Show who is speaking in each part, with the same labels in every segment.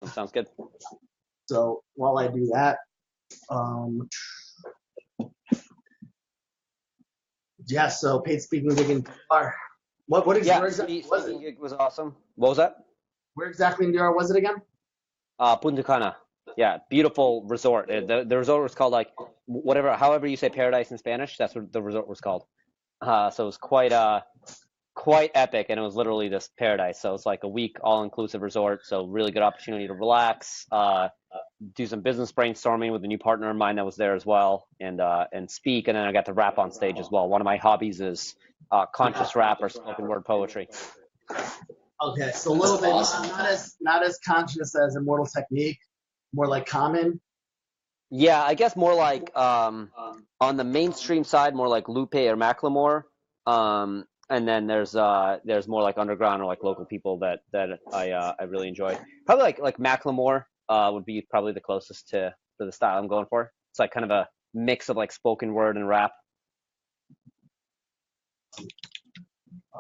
Speaker 1: Sounds good.
Speaker 2: So while I do that, yeah. So paid speaking gig in DR. What
Speaker 1: Yeah,
Speaker 2: where exactly was it?
Speaker 1: speaking gig was awesome. What was that?
Speaker 2: Where exactly in DR was it again?
Speaker 1: Punta Cana. Yeah, beautiful resort. The resort was called like whatever, however you say paradise in Spanish. That's what the resort was called. So it was quite epic, and it was literally this paradise. So it's like a week all-inclusive resort. So really good opportunity to relax, do some business brainstorming with a new partner of mine that was there as well, and speak. And then I got to rap on stage as well. One of my hobbies is conscious rap or spoken word poetry.
Speaker 2: Okay, so a little bit not as conscious as Immortal Technique, more like Common.
Speaker 1: Yeah, I guess more like on the mainstream side, more like Lupe or Macklemore. And then there's more like underground or like local people that I really enjoy. Probably like Macklemore would be probably the closest to the style I'm going for. It's like kind of a mix of like spoken word and rap.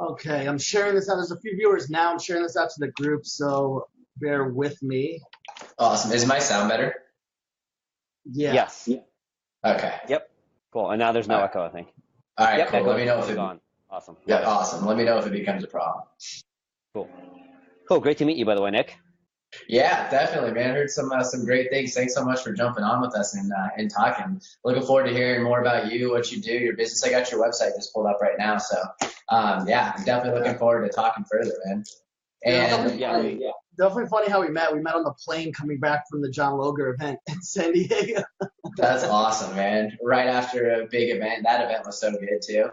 Speaker 2: Okay, I'm sharing this out. There's a few viewers now. I'm sharing this out to the group, so bear with me.
Speaker 3: Awesome. Is my sound better?
Speaker 2: Yeah.
Speaker 1: Yes.
Speaker 3: Okay.
Speaker 1: Yep. Cool. And now there's no
Speaker 3: All right.
Speaker 1: echo, I think.
Speaker 3: All right,
Speaker 1: Yep.
Speaker 3: cool. Let me know if it.
Speaker 1: Gone. Awesome.
Speaker 3: Yeah, awesome. Let me know if it becomes a problem.
Speaker 1: Cool. Cool. Great to meet you, by the way, Nick.
Speaker 3: Yeah, definitely, man. Heard some great things. Thanks so much for jumping on with us and talking. Looking forward to hearing more about you, what you do, your business. I got your website just pulled up right now, so yeah, I'm definitely looking forward to talking further, man. And
Speaker 2: Definitely funny how we met. We met on the plane coming back from the John Logan event in San Diego.
Speaker 3: That's awesome, man. Right after a big event. That event was so good too.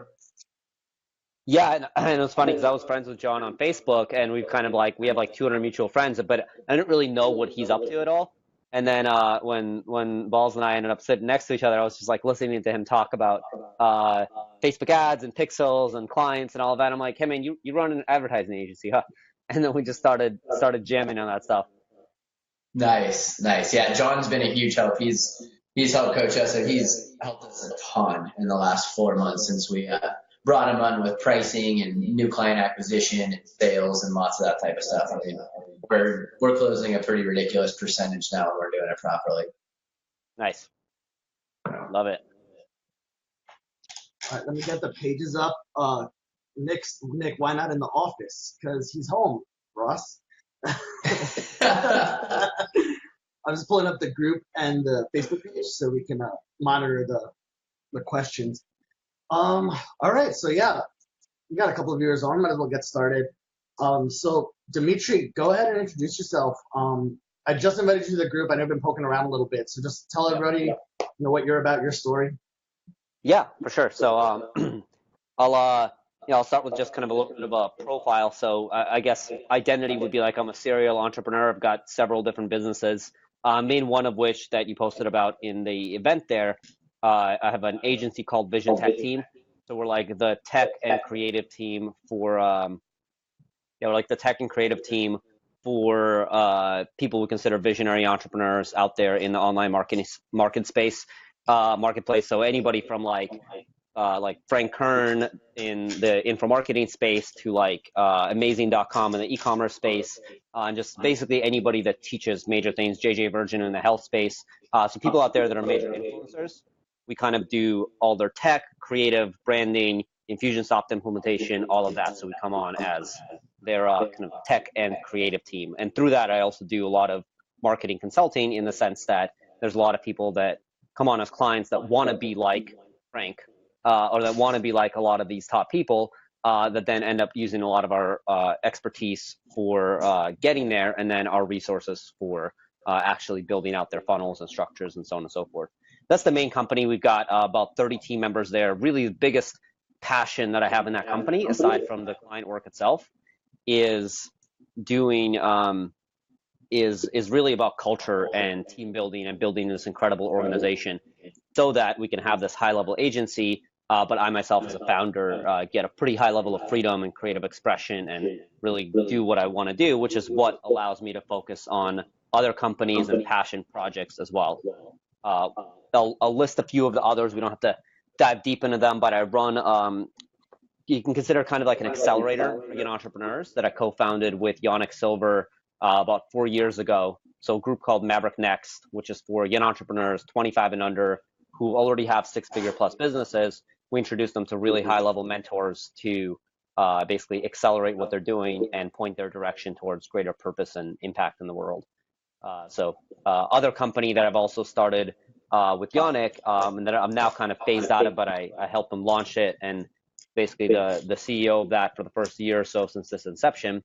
Speaker 1: Yeah, and it was funny because I was friends with John on Facebook, and we've kind of like we have like 200 mutual friends, but I didn't really know what he's up to at all. And then when Balls and I ended up sitting next to each other, I was just like listening to him talk about Facebook ads and pixels and clients and all of that. I'm like, hey man, you run an advertising agency, huh? And then we just started jamming on that stuff.
Speaker 3: Nice. Yeah, John's been a huge help. He's helped coach us, and he's helped us a ton in the last 4 months since we brought him on with pricing and new client acquisition and sales and lots of that type of stuff. I mean, we're closing a pretty ridiculous percentage now, and we're doing it properly.
Speaker 1: Nice. Love it.
Speaker 2: All right, let me get the pages up. Nick, why not in the office? Because he's home, Ross. I'm just pulling up the group and the Facebook page so we can monitor the questions. All right, so yeah, we got a couple of viewers on. Might as well get started. So Dmitry, go ahead and introduce yourself. I just invited you to the group. I know you've been poking around a little bit, so just tell everybody, what you're about, your story.
Speaker 1: Yeah, for sure. So I'll start with just kind of a little bit of a profile. So I guess identity would be like I'm a serial entrepreneur. I've got several different businesses. Main one of which that you posted about in the event there. I have an agency called Vision Tech Team. So we're like the tech and creative team for we're like the tech and creative team for people we consider visionary entrepreneurs out there in the online marketplace. So anybody from like Frank Kern in the info marketing space to like amazing.com in the e-commerce space, and just basically anybody that teaches major things, JJ Virgin in the health space. So people out there that are major influencers, we kind of do all their tech, creative, branding, Infusionsoft implementation, all of that. So we come on as their kind of tech and creative team. And through that, I also do a lot of marketing consulting in the sense that there's a lot of people that come on as clients that want to be like Frank, or that want to be like a lot of these top people, that then end up using a lot of our expertise for getting there, and then our resources for actually building out their funnels and structures and so on and so forth. That's the main company. We've got about 30 team members there. Really the biggest passion that I have in that company, aside from the client work itself, is doing is really about culture and team building and building this incredible organization so that we can have this high level agency, but I myself as a founder get a pretty high level of freedom and creative expression and really do what I want to do, which is what allows me to focus on other companies and passion projects as well. I'll list a few of the others. We don't have to dive deep into them, but I run you can consider kind of like an accelerator for young entrepreneurs that I co-founded with Yannick Silver about 4 years ago. So a group called Maverick Next, which is for young entrepreneurs 25 and under who already have six-figure plus businesses. We introduced them to really high-level mentors to basically accelerate what they're doing and point their direction towards greater purpose and impact in the world. Other company that I've also started with Yannick, and that I'm now kind of phased out of, but I helped them launch it, and basically the CEO of that for the first year or so since this inception,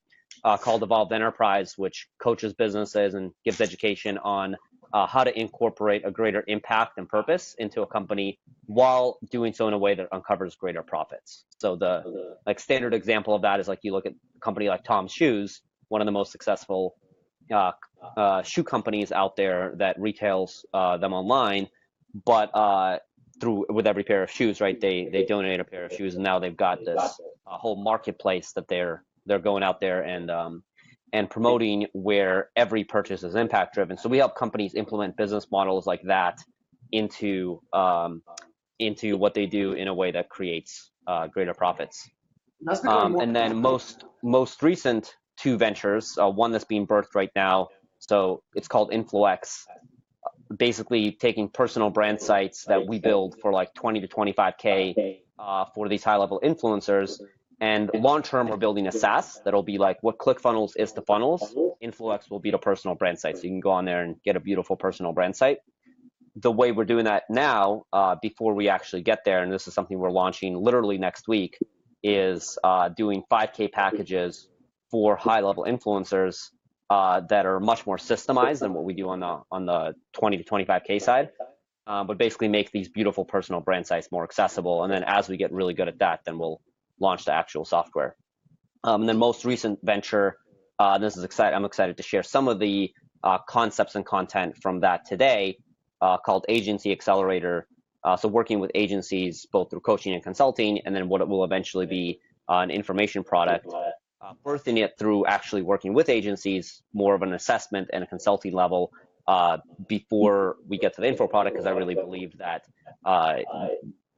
Speaker 1: called Evolved Enterprise, which coaches businesses and gives education on how to incorporate a greater impact and purpose into a company while doing so in a way that uncovers greater profits. So the like standard example of that is like you look at a company like Tom's Shoes, one of the most successful shoe companies out there that retails them online, but through with every pair of shoes, right? They donate a pair of shoes, and now they've got this whole marketplace that they're going out there and promoting, where every purchase is impact driven. So we help companies implement business models like that into what they do in a way that creates greater profits. And then most recent two ventures, one that's being birthed right now. So it's called InfluX, basically taking personal brand sites that we build for like 20 to 25K for these high level influencers. And long term, we're building a SaaS that'll be like what ClickFunnels is to funnels. InfluX will be the personal brand site. So you can go on there and get a beautiful personal brand site. The way we're doing that now, before we actually get there, and this is something we're launching literally next week, is doing 5K packages for high-level influencers that are much more systemized than what we do on the 20 to 25K side, but basically make these beautiful personal brand sites more accessible. And then as we get really good at that, then we'll launch the actual software. And then most recent venture, this is exciting. I'm excited to share some of the concepts and content from that today, called Agency Accelerator. So working with agencies both through coaching and consulting, and then what it will eventually be an information product. Birthing it through actually working with agencies, more of an assessment and a consulting level before we get to the info product, because I really believe that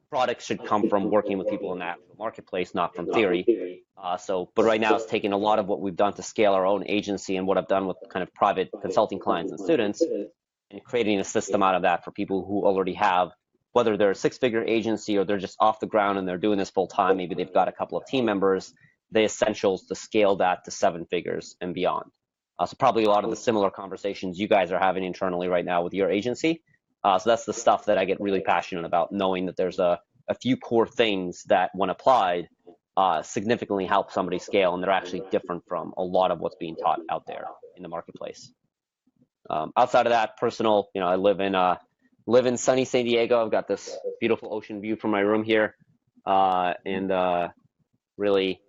Speaker 1: products should come from working with people in the actual marketplace, not from theory. But right now it's taking a lot of what we've done to scale our own agency and what I've done with kind of private consulting clients and students, and creating a system out of that for people who already have, whether they're a six-figure agency or they're just off the ground and they're doing this full time, maybe they've got a couple of team members, the essentials to scale that to 7 figures and beyond. So probably a lot of the similar conversations you guys are having internally right now with your agency. So that's the stuff that I get really passionate about, knowing that there's a few core things that, when applied, significantly help somebody scale, and they're actually different from a lot of what's being taught out there in the marketplace. Outside of that, personal, I live in sunny San Diego. I've got this beautiful ocean view from my room here, and really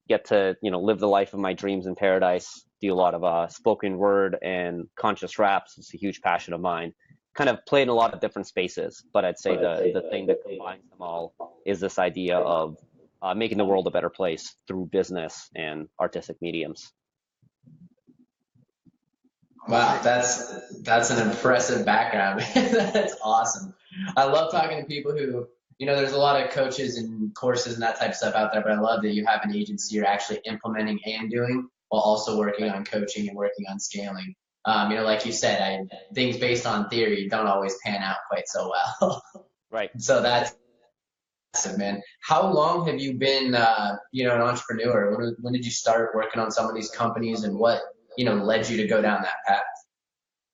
Speaker 1: get to live the life of my dreams in paradise. Do a lot of spoken word and conscious raps. It's a huge passion of mine. Kind of play in a lot of different spaces, but I'd say the thing that combines them all is this idea of making the world a better place through business and artistic mediums.
Speaker 3: Wow, that's an impressive background. That's awesome. I love talking to people who, there's a lot of coaches and courses and that type of stuff out there, but I love that you have an agency you're actually implementing and doing while also working on coaching and working on scaling. Like you said, things based on theory don't always pan out quite so well.
Speaker 1: Right.
Speaker 3: So that's awesome, man. How long have you been, an entrepreneur? When did you start working on some of these companies, and what, led you to go down that path?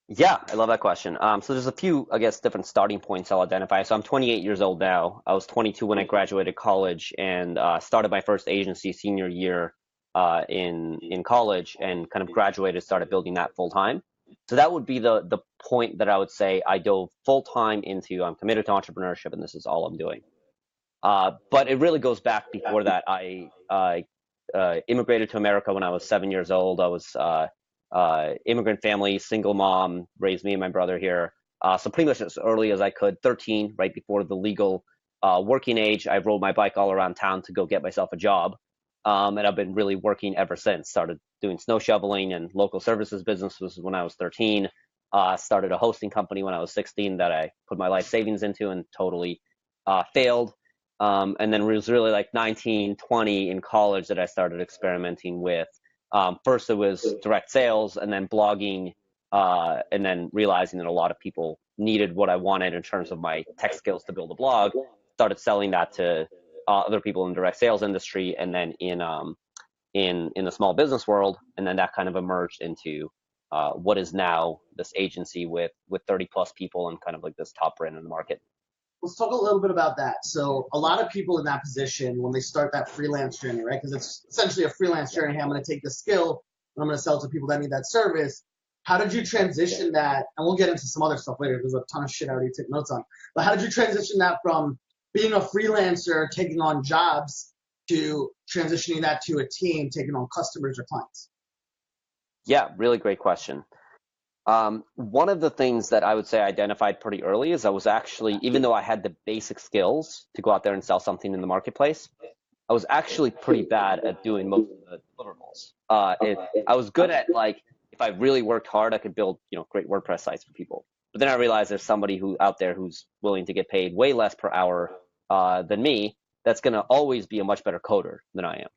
Speaker 1: Yeah, I love that question. So there's a few, I guess, different starting points I'll identify. So I'm 28 years old now. I was 22 when I graduated college, and started my first agency senior year in college, and kind of graduated, started building that full time. So that would be the point that I would say I dove full time into. I'm committed to entrepreneurship, and this is all I'm doing. But it really goes back before that. I immigrated to America when I was 7 years old. I was immigrant family, single mom, raised me and my brother here. So pretty much as early as I could, 13, right before the legal working age, I rode my bike all around town to go get myself a job. And I've been really working ever since. Started doing snow shoveling and local services businesses when I was 13. Started a hosting company when I was 16 that I put my life savings into and totally failed. And then it was really like 19, 20 in college that I started experimenting with First, it was direct sales, and then blogging, and then realizing that a lot of people needed what I wanted in terms of my tech skills to build a blog. Started selling that to other people in the direct sales industry, and then in the small business world, and then that kind of emerged into what is now this agency with 30 plus people and kind of like this top brand in the market.
Speaker 2: Let's talk a little bit about that. So a lot of people in that position, when they start that freelance journey, right? Because it's essentially a freelance journey. Hey, I'm going to take the skill and I'm going to sell it to people that need that service. How did you transition that? And we'll get into some other stuff later. There's a ton of shit I already took notes on. But how did you transition that from being a freelancer, taking on jobs, to transitioning that to a team, taking on customers or clients?
Speaker 1: Yeah, really great question. One of the things that I would say I identified pretty early is I was actually, even though I had the basic skills to go out there and sell something in the marketplace, I was actually pretty bad at doing most of the deliverables. I was good at, like, if I really worked hard, I could build, great WordPress sites for people. But then I realized there's somebody who out there who's willing to get paid way less per hour than me. That's going to always be a much better coder than I am.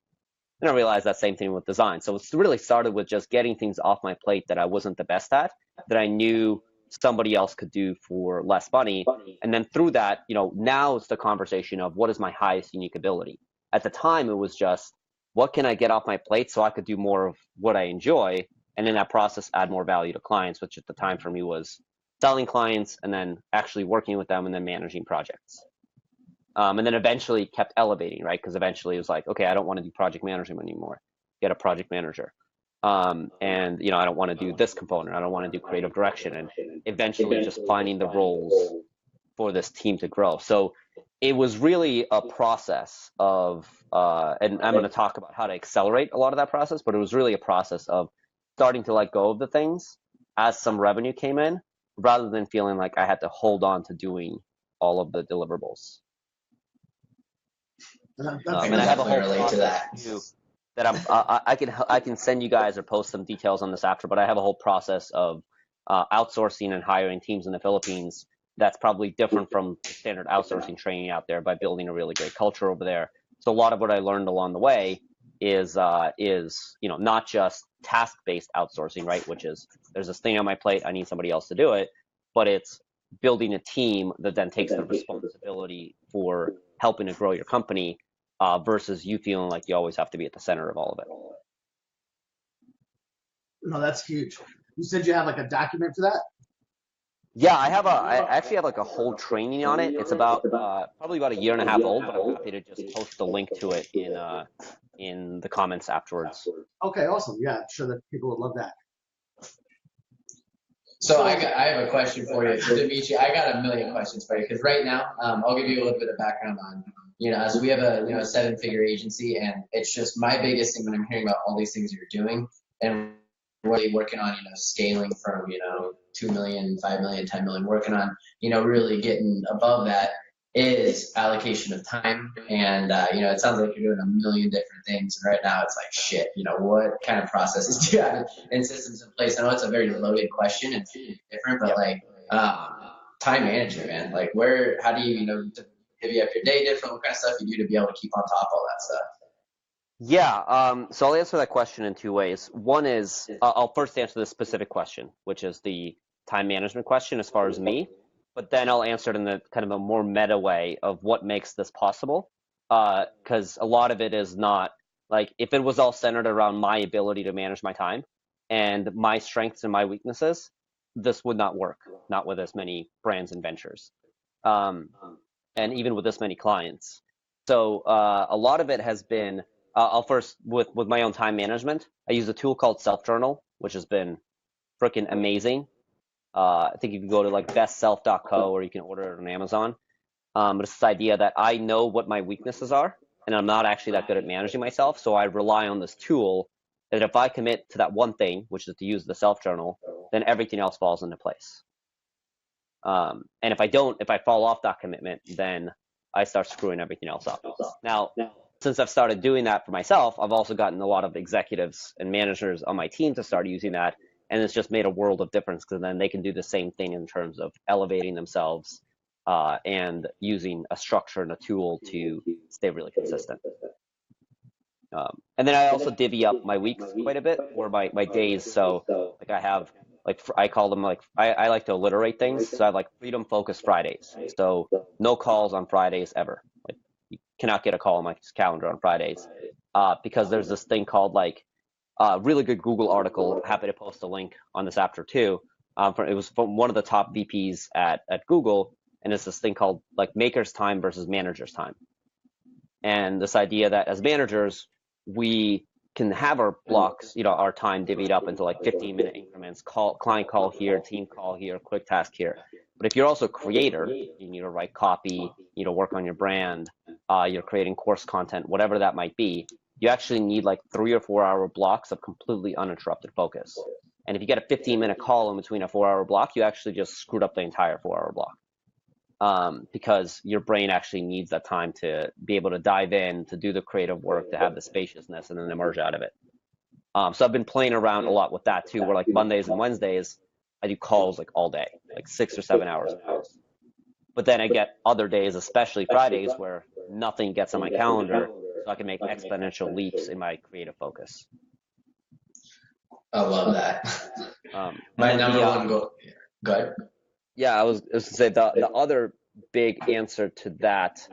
Speaker 1: And I realized that same thing with design. So it's really started with just getting things off my plate that I wasn't the best at, that I knew somebody else could do for less money. And then through that, now it's the conversation of what is my highest unique ability. At the time, it was just, what can I get off my plate so I could do more of what I enjoy? And in that process, add more value to clients, which at the time for me was selling clients and then actually working with them and then managing projects. And then eventually kept elevating, right? Because eventually it was like, okay, I don't want to do project management anymore. Get a project manager. And, I don't want to do this component. I don't want to do creative direction. And eventually just finding the roles for this team to grow. So it was really a process of, and I'm going to talk about how to accelerate a lot of that process, but it was really a process of starting to let go of the things as some revenue came in, rather than feeling like I had to hold on to doing all of the deliverables.
Speaker 2: That's
Speaker 1: And I have a whole
Speaker 3: relate to that.
Speaker 1: process too that I can send you guys or post some details on this after, but I have a whole process of outsourcing and hiring teams in the Philippines that's probably different from standard outsourcing training out there, by building a really great culture over there. So a lot of what I learned along the way is not just task-based outsourcing, right? Which is, there's this thing on my plate, I need somebody else to do it, but it's building a team that then takes the responsibility for helping to grow your company, versus you feeling like you always have to be at the center of all of it.
Speaker 2: No, that's huge. You said you have like a document for that?
Speaker 1: Yeah, I actually have like a whole training on it. It's about probably about a year and a half old, but I'm happy to just post the link to it in the comments afterwards.
Speaker 2: Okay, awesome. Yeah, I'm sure that people would love that.
Speaker 3: So I have a question for you, Dmitriy. I got a million questions for you, because right now, I'll give you a little bit of background on, so we have a 7-figure agency, and it's just my biggest thing when I'm hearing about all these things you're doing, and really working on scaling from 2 million, 5 million, 10 million, working on really getting above that, is allocation of time. And it sounds like you're doing a million different things, and right now it's like, shit, what kind of processes do you have and systems in place? I know it's a very loaded question and different, but time management, man, like how do you divvy up your day different? What kind of stuff you do to be able to keep on top of all that stuff?
Speaker 1: Yeah, so I'll answer that question in two ways. One is, I'll first answer the specific question, which is the time management question as far as me, but then I'll answer it in the kind of a more meta way of what makes this possible. Because a lot of it is not, like, if it was all centered around my ability to manage my time and my strengths and my weaknesses, this would not work, not with as many brands and ventures, and even with this many clients. So a lot of it has been, I'll first, with my own time management, I use a tool called Self Journal, which has been freaking amazing. I think you can go to like bestself.co, or you can order it on Amazon. But it's this idea that I know what my weaknesses are, and I'm not actually that good at managing myself. So I rely on this tool that if I commit to that one thing, which is to use the Self Journal, then everything else falls into place. And if I fall off that commitment, then I start screwing everything else up. Now, since I've started doing that for myself, I've also gotten a lot of executives and managers on my team to start using that. And it's just made a world of difference, because then they can do the same thing in terms of elevating themselves and using a structure and a tool to stay really consistent. And then I also divvy up my weeks quite a bit, or my days. So like I have like I call them like I like to alliterate things. So I have like freedom focus Fridays. So no calls on Fridays ever. Like you cannot get a call on my calendar on Fridays, because there's this thing called like really good Google article. Happy to post a link on this after too. It was from one of the top VPs at Google, and it's this thing called like maker's time versus manager's time. And this idea that as managers, we can have our blocks, our time divvied up into like 15-minute increments, client call here, team call here, quick task here. But if you're also a creator, you need to write copy, work on your brand, you're creating course content, whatever that might be, you actually need like 3 or 4 hour blocks of completely uninterrupted focus. And if you get a 15-minute call in between a 4 hour block, you actually just screwed up the entire 4 hour block. Because your brain actually needs that time to be able to dive in, to do the creative work, to have the spaciousness, and then emerge out of it. So I've been playing around a lot with that too, where like Mondays and Wednesdays, I do calls like all day, like 6 or 7 hours. But then I get other days, especially Fridays, where nothing gets on my calendar, so I can make exponential leaps in my creative focus.
Speaker 3: I love that. My number one goal. Go ahead.
Speaker 1: Yeah, I was to say the other big answer to that,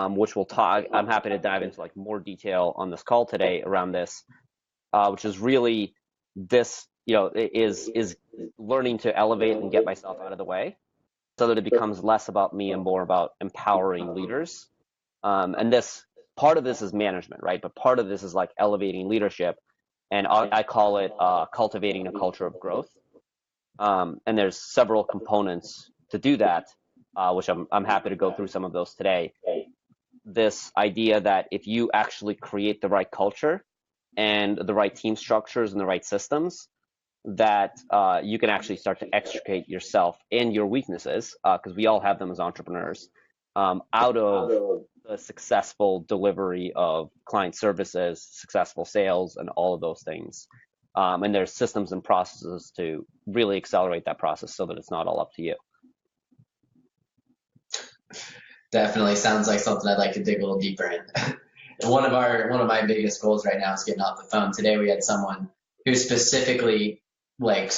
Speaker 1: which we'll talk. I'm happy to dive into like more detail on this call today around this, which is really this, is learning to elevate and get myself out of the way, so that it becomes less about me and more about empowering leaders. And this part of this is management, right? But part of this is like elevating leadership, and I call it cultivating a culture of growth. And there's several components to do that, which I'm happy to go through some of those today. This idea that if you actually create the right culture and the right team structures and the right systems, that you can actually start to extricate yourself and your weaknesses, because we all have them as entrepreneurs, out of the successful delivery of client services, successful sales, and all of those things. And there's systems and processes to really accelerate that process so that it's not all up to you.
Speaker 3: Definitely sounds like something I'd like to dig a little deeper in. One of my biggest goals right now is getting off the phone. Today we had someone who specifically I've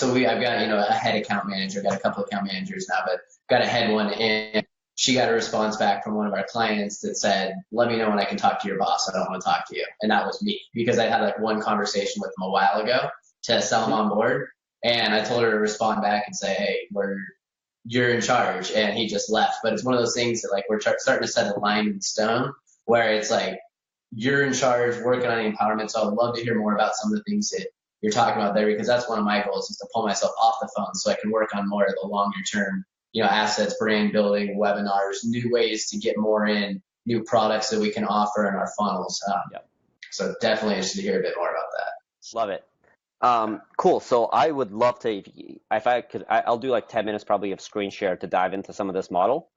Speaker 3: got, a head account manager, got a couple account managers now, but got a head one, and she got a response back from one of our clients that said, "Let me know when I can talk to your boss. I don't want to talk to you." And that was me, because I had like one conversation with him a while ago to sell him on board. And I told her to respond back and say, "Hey, you're in charge." And he just left. But it's one of those things that like we're starting to set a line in stone where it's like, you're in charge, working on the empowerment. So I'd love to hear more about some of the things that you're talking about there, because that's one of my goals, is to pull myself off the phone so I can work on more of the longer term, assets, brand building, webinars, new ways to get more in, new products that we can offer in our funnels.
Speaker 1: Yep.
Speaker 3: So definitely interested to hear a bit more about that.
Speaker 1: Love it. Cool. So I would love to, if I could, I'll do like 10 minutes probably of screen share to dive into some of this model.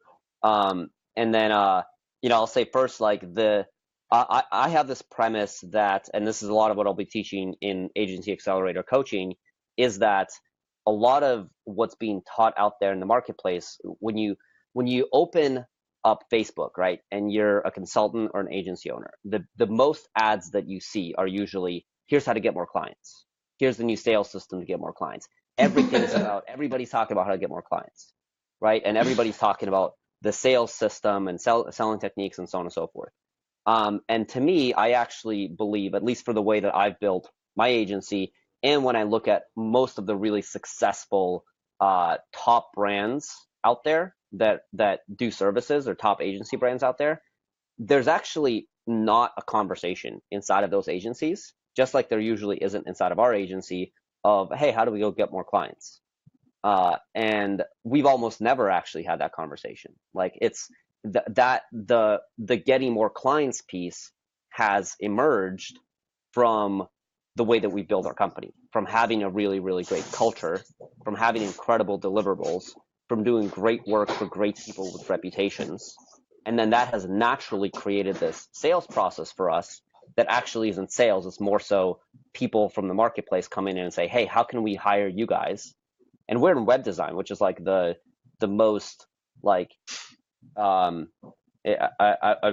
Speaker 1: And then, I'll say first, like I have this premise that, and this is a lot of what I'll be teaching in Agency Accelerator coaching, is that a lot of what's being taught out there in the marketplace, when you open up Facebook, right, and you're a consultant or an agency owner, the most ads that you see are usually, here's how to get more clients. Here's the new sales system to get more clients. Everybody's talking about how to get more clients, right? And everybody's talking about the sales system and selling techniques and so on and so forth. And to me, I actually believe, at least for the way that I've built my agency, and when I look at most of the really successful top brands out there that do services, or top agency brands out there, there's actually not a conversation inside of those agencies, just like there usually isn't inside of our agency, of, hey, how do we go get more clients? And we've almost never actually had that conversation. Like it's the getting more clients piece has emerged from the way that we build our company, from having a really, really great culture, from having incredible deliverables, from doing great work for great people with reputations. And then that has naturally created this sales process for us that actually isn't sales. It's more so people from the marketplace come in and say, hey, how can we hire you guys? And we're in web design, which is like the most like, I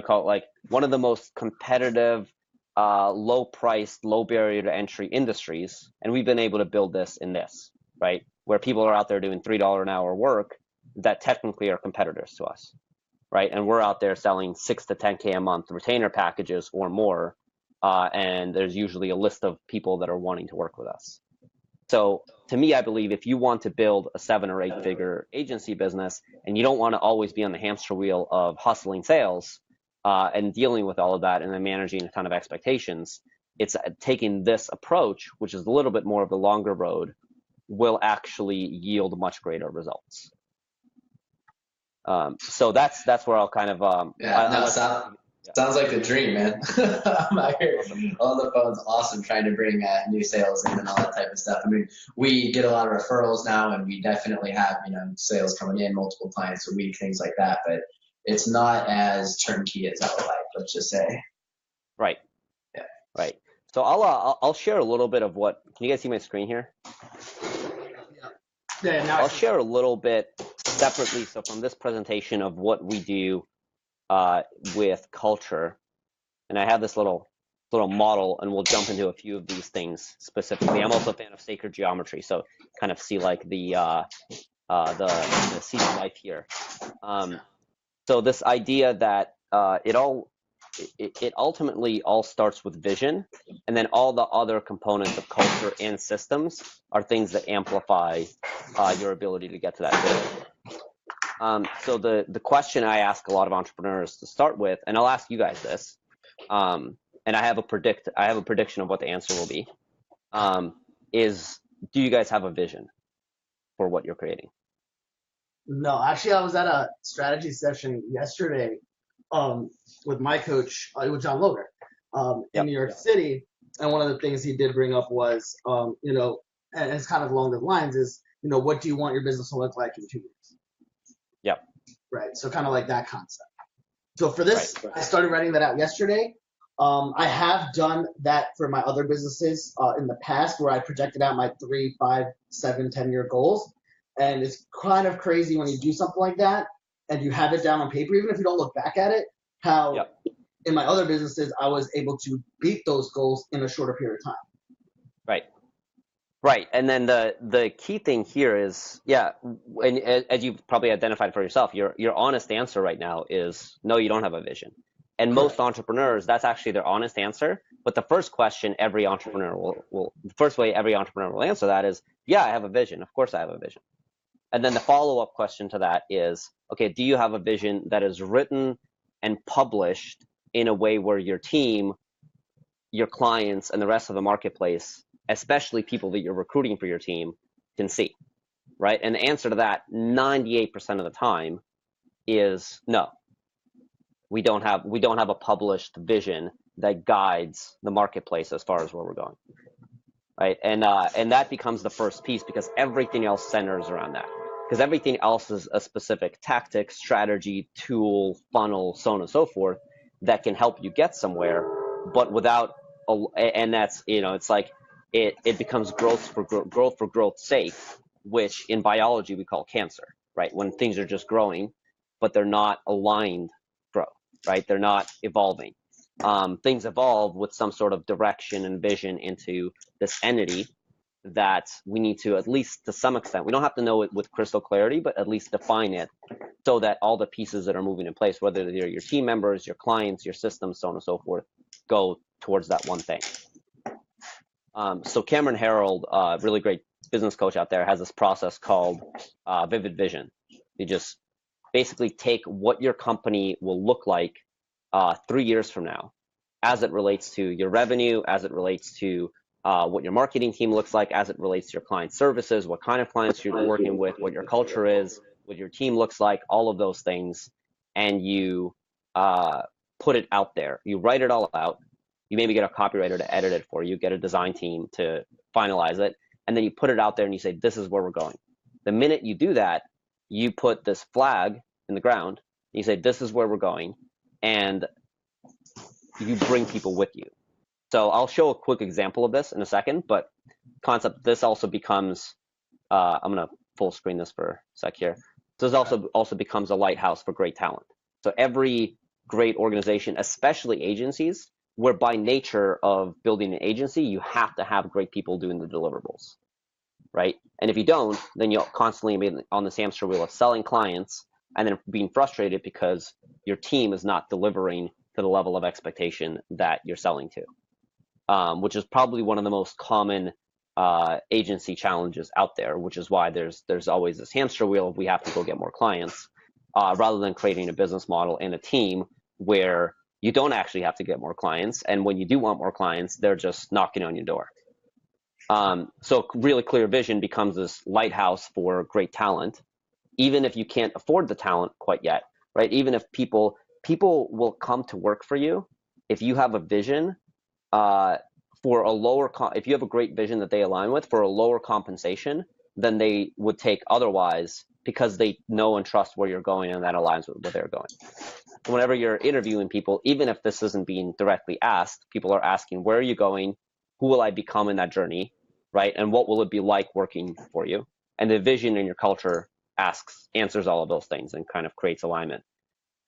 Speaker 1: call it like one of the most competitive low priced, low barrier to entry industries, and we've been able to build this in this, right? Where people are out there doing $3 an hour work that technically are competitors to us, right? And we're out there selling 6 to 10K a month retainer packages or more, and there's usually a list of people that are wanting to work with us. So to me, I believe if you want to build a 7 or 8 figure agency business and you don't want to always be on the hamster wheel of hustling sales and dealing with all of that and then managing a ton of expectations, it's taking this approach, which is a little bit more of the longer road, will actually yield much greater results. So that's where I'll kind of
Speaker 3: sounds like the dream, man. I'm out here on the phones, awesome, trying to bring new sales in and all that type of stuff. I mean, we get a lot of referrals now, and we definitely have sales coming in, multiple clients a week, things like that. But it's not as turnkey as I would like. Let's just say.
Speaker 1: Right.
Speaker 3: Yeah.
Speaker 1: Right. So I'll share a little bit of what. Can you guys see my screen here?
Speaker 2: Yeah. Now
Speaker 1: I'll share a little bit separately. So from this presentation of what we do with culture, and I have this little model, and we'll jump into a few of these things specifically. I'm also a fan of sacred geometry, so kind of see like the seed of life here. So this idea that it ultimately all starts with vision, and then all the other components of culture and systems are things that amplify your ability to get to that vision. So the question I ask a lot of entrepreneurs to start with, and I'll ask you guys this, and I have a prediction of what the answer will be, is do you guys have a vision for what you're creating?
Speaker 2: No, actually, I was at a strategy session yesterday with my coach, with John Logan, in New York City, and one of the things he did bring up was, and it's kind of along the lines is, what do you want your business to look like in 2 years?
Speaker 1: Yep.
Speaker 2: Right. So kind of like that concept. So for this, I started writing that out yesterday. I have done that for my other businesses in the past, where I projected out my 3, 5, 7, 10-year goals. And it's kind of crazy when you do something like that and you have it down on paper, even if you don't look back at it, how in my other businesses, I was able to beat those goals in a shorter period of time.
Speaker 1: Right. And then the key thing here is, and as you've probably identified for yourself, your honest answer right now is no, you don't have a vision. And most entrepreneurs, that's actually their honest answer. But the first question every entrepreneur the first way every entrepreneur will answer that is, I have a vision. Of course I have a vision. And then the follow-up question to that is, okay, do you have a vision that is written and published in a way where your team, your clients, and the rest of the marketplace, especially people that you're recruiting for your team, can see, right? And the answer to that 98% of the time is no. We don't have a published vision that guides the marketplace as far as where we're going, right? And that becomes the first piece, because everything else centers around that. Because everything else is a specific tactic, strategy, tool, funnel, so on and so forth that can help you get somewhere, but without and that's it's like it becomes growth for growth's sake, which in biology we call cancer, right? When things are just growing, but they're not aligned growth, right? They're not evolving. Things evolve with some sort of direction and vision into this entity that we need to, at least to some extent, we don't have to know it with crystal clarity, but at least define it so that all the pieces that are moving in place, whether they're your team members, your clients, your systems, so on and so forth, go towards that one thing. So Cameron Herold, a really great business coach out there, has this process called Vivid Vision. You just basically take what your company will look like 3 years from now, as it relates to your revenue, as it relates to what your marketing team looks like, as it relates to your client services, what kind of clients you're working with, what your culture is, what your team looks like, all of those things, and you put it out there. You write it all out. You maybe get a copywriter to edit it for you, get a design team to finalize it, and then you put it out there and you say, this is where we're going. The minute you do that, you put this flag in the ground, and you say, this is where we're going, and you bring people with you. So I'll show a quick example of this in a second, but this also becomes, I'm going to full screen this for a sec here. So this also becomes a lighthouse for great talent. So every great organization, especially agencies, where by nature of building an agency, you have to have great people doing the deliverables, right? And if you don't, then you'll constantly be on this hamster wheel of selling clients and then being frustrated because your team is not delivering to the level of expectation that you're selling to, which is probably one of the most common agency challenges out there, which is why there's always this hamster wheel of we have to go get more clients, rather than creating a business model and a team where you don't actually have to get more clients, and when you do want more clients, they're just knocking on your door. So really clear vision becomes this lighthouse for great talent, even if you can't afford the talent quite yet, right? Even if people will come to work for you if you have a vision for a lower if you have a great vision that they align with for a lower compensation than they would take otherwise, because they know and trust where you're going and that aligns with where they're going. Whenever you're interviewing people, even if this isn't being directly asked, people are asking, where are you going? Who will I become in that journey, right? And what will it be like working for you? And the vision in your culture answers all of those things and kind of creates alignment.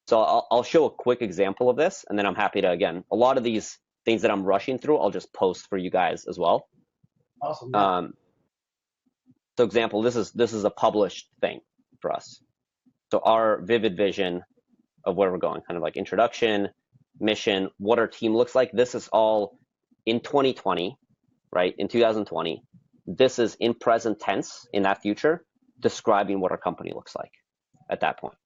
Speaker 1: So I'll show a quick example of this, and then I'm happy to, again, a lot of these things that I'm rushing through, I'll just post for you guys as well.
Speaker 2: Awesome. Yeah.
Speaker 1: So example, this is a published thing for us. So our vivid vision of where we're going, kind of like introduction, mission, what our team looks like. This is all in 2020, right? In 2020, this is in present tense in that future, describing what our company looks like at that point.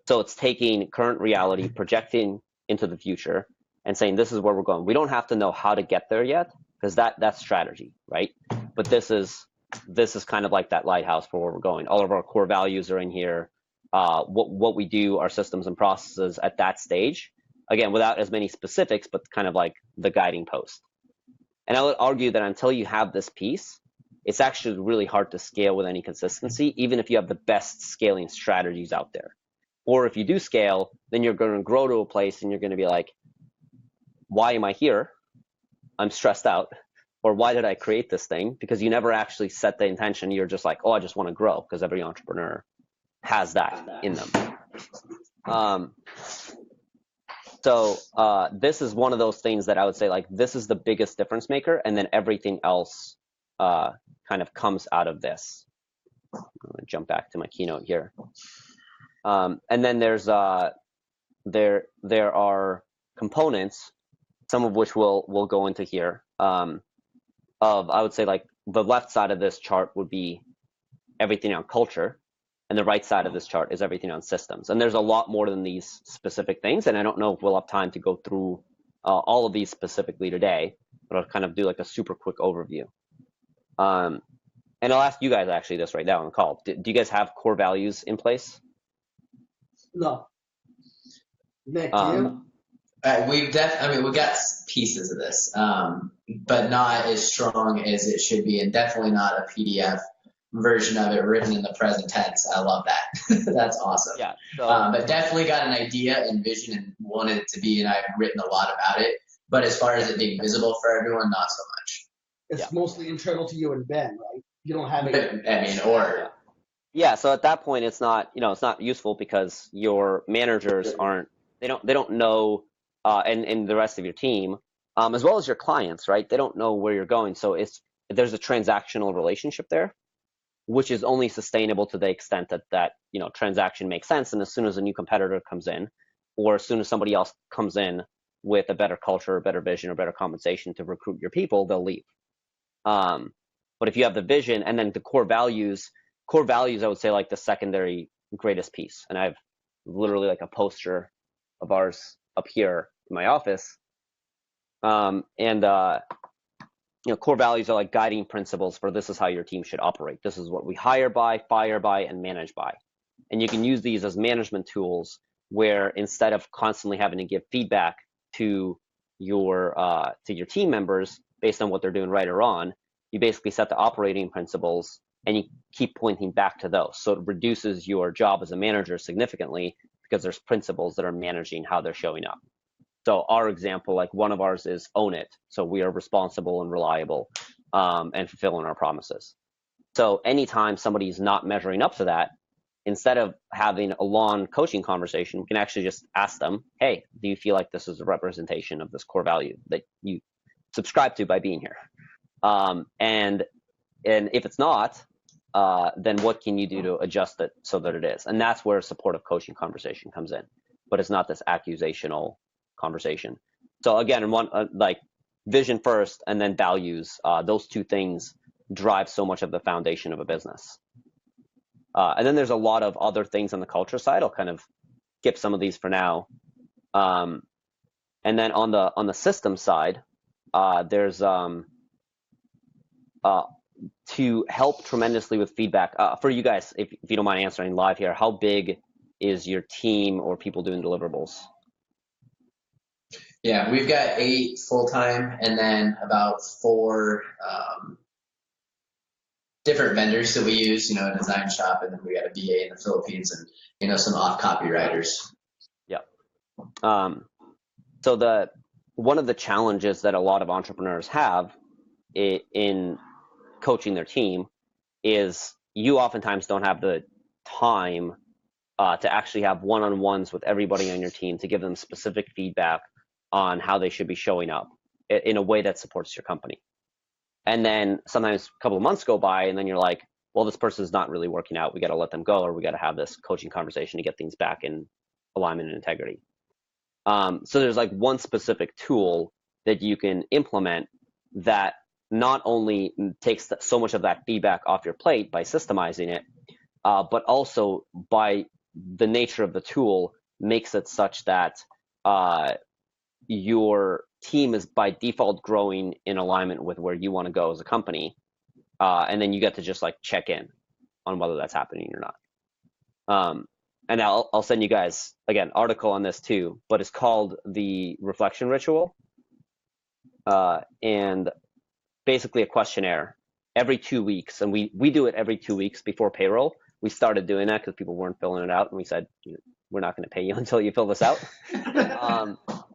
Speaker 1: So it's taking current reality, projecting into the future, and saying this is where we're going. We don't have to know how to get there yet, because that's strategy, right? But this is kind of like that lighthouse for where we're going. All of our core values are in here. What we do, our systems and processes at that stage, again, without as many specifics, but kind of like the guiding post. And I would argue that until you have this piece, it's actually really hard to scale with any consistency, even if you have the best scaling strategies out there. Or if you do scale, then you're going to grow to a place and you're going to be like, why am I here? I'm stressed out. Or why did I create this thing? Because you never actually set the intention. You're just like, oh, I just want to grow, because every entrepreneur has that in them. So this is one of those things that I would say, like, this is the biggest difference maker, and then everything else kind of comes out of this. I'm going to jump back to my keynote here. And then there's there are components, some of which we'll go into here. I would say, like, the left side of this chart would be everything on culture, and the right side of this chart is everything on systems. And there's a lot more than these specific things, and I don't know if we'll have time to go through all of these specifically today, but I'll kind of do like a super quick overview. And I'll ask you guys actually this right now on the call. Do you guys have core values in place?
Speaker 2: No. Nick, do you?
Speaker 3: We got pieces of this, but not as strong as it should be, and definitely not a PDF version of it written in the present tense. I love that. That's awesome.
Speaker 1: Yeah. So,
Speaker 3: but definitely got an idea and vision and wanted it to be, and I've written a lot about it. But as far as it being visible for everyone, not so much.
Speaker 2: It's mostly internal to you and Ben, right? You don't have it.
Speaker 3: I mean, or
Speaker 1: yeah. So at that point, it's not useful, because your managers they don't know, and the rest of your team, as well as your clients, right? They don't know where you're going. So there's a transactional relationship there, which is only sustainable to the extent that transaction makes sense. And as soon as a new competitor comes in, or as soon as somebody else comes in with a better culture, a better vision, or better compensation to recruit your people, they'll leave. But if you have the vision and then the core values, I would say, like, the secondary greatest piece. And I have literally like a poster of ours up here in my office. Core values are like guiding principles for this is how your team should operate. This is what we hire by, fire by, and manage by. And you can use these as management tools, where instead of constantly having to give feedback to your team members based on what they're doing right or wrong, you basically set the operating principles and you keep pointing back to those. So it reduces your job as a manager significantly, because there's principles that are managing how they're showing up. So our example, like one of ours is own it. So we are responsible and reliable, and fulfilling our promises. So anytime somebody's not measuring up to that, instead of having a long coaching conversation, we can actually just ask them, hey, do you feel like this is a representation of this core value that you subscribe to by being here? And if it's not, then what can you do to adjust it so that it is? And that's where a supportive coaching conversation comes in. But it's not this accusational conversation. So again, like vision first and then values, those two things drive so much of the foundation of a business. And then there's a lot of other things on the culture side. I'll kind of skip some of these for now. And then on the system side, there's to help tremendously with feedback. For you guys, if you don't mind answering live here, how big is your team or people doing deliverables?
Speaker 3: Yeah, we've got 8 full-time and then about 4 different vendors that we use, a design shop, and then we got a VA in the Philippines and, some off copywriters.
Speaker 1: Yeah. So one of the challenges that a lot of entrepreneurs have in coaching their team is you oftentimes don't have the time to actually have one-on-ones with everybody on your team to give them specific feedback on how they should be showing up in a way that supports your company. And then sometimes a couple of months go by and then you're like, well, this person's not really working out. We got to let them go, or we got to have this coaching conversation to get things back in alignment and integrity. So there's like one specific tool that you can implement that not only takes so much of that feedback off your plate by systemizing it, but also by the nature of the tool makes it such that your team is by default growing in alignment with where you want to go as a company. And then you get to just like check in on whether that's happening or not. And I'll send you guys, again, article on this too, but it's called the reflection ritual. And basically a questionnaire every 2 weeks. And we do it every 2 weeks before payroll. We started doing that because people weren't filling it out. And we said, we're not going to pay you until you fill this out.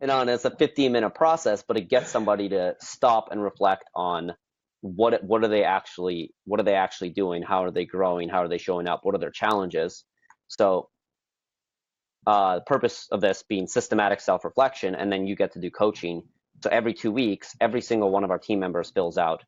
Speaker 1: And it's a 15-minute process, but it gets somebody to stop and reflect on what are they actually doing? How are they growing? How are they showing up? What are their challenges? So the purpose of this being systematic self-reflection, and then you get to do coaching. So every 2 weeks, every single one of our team members fills out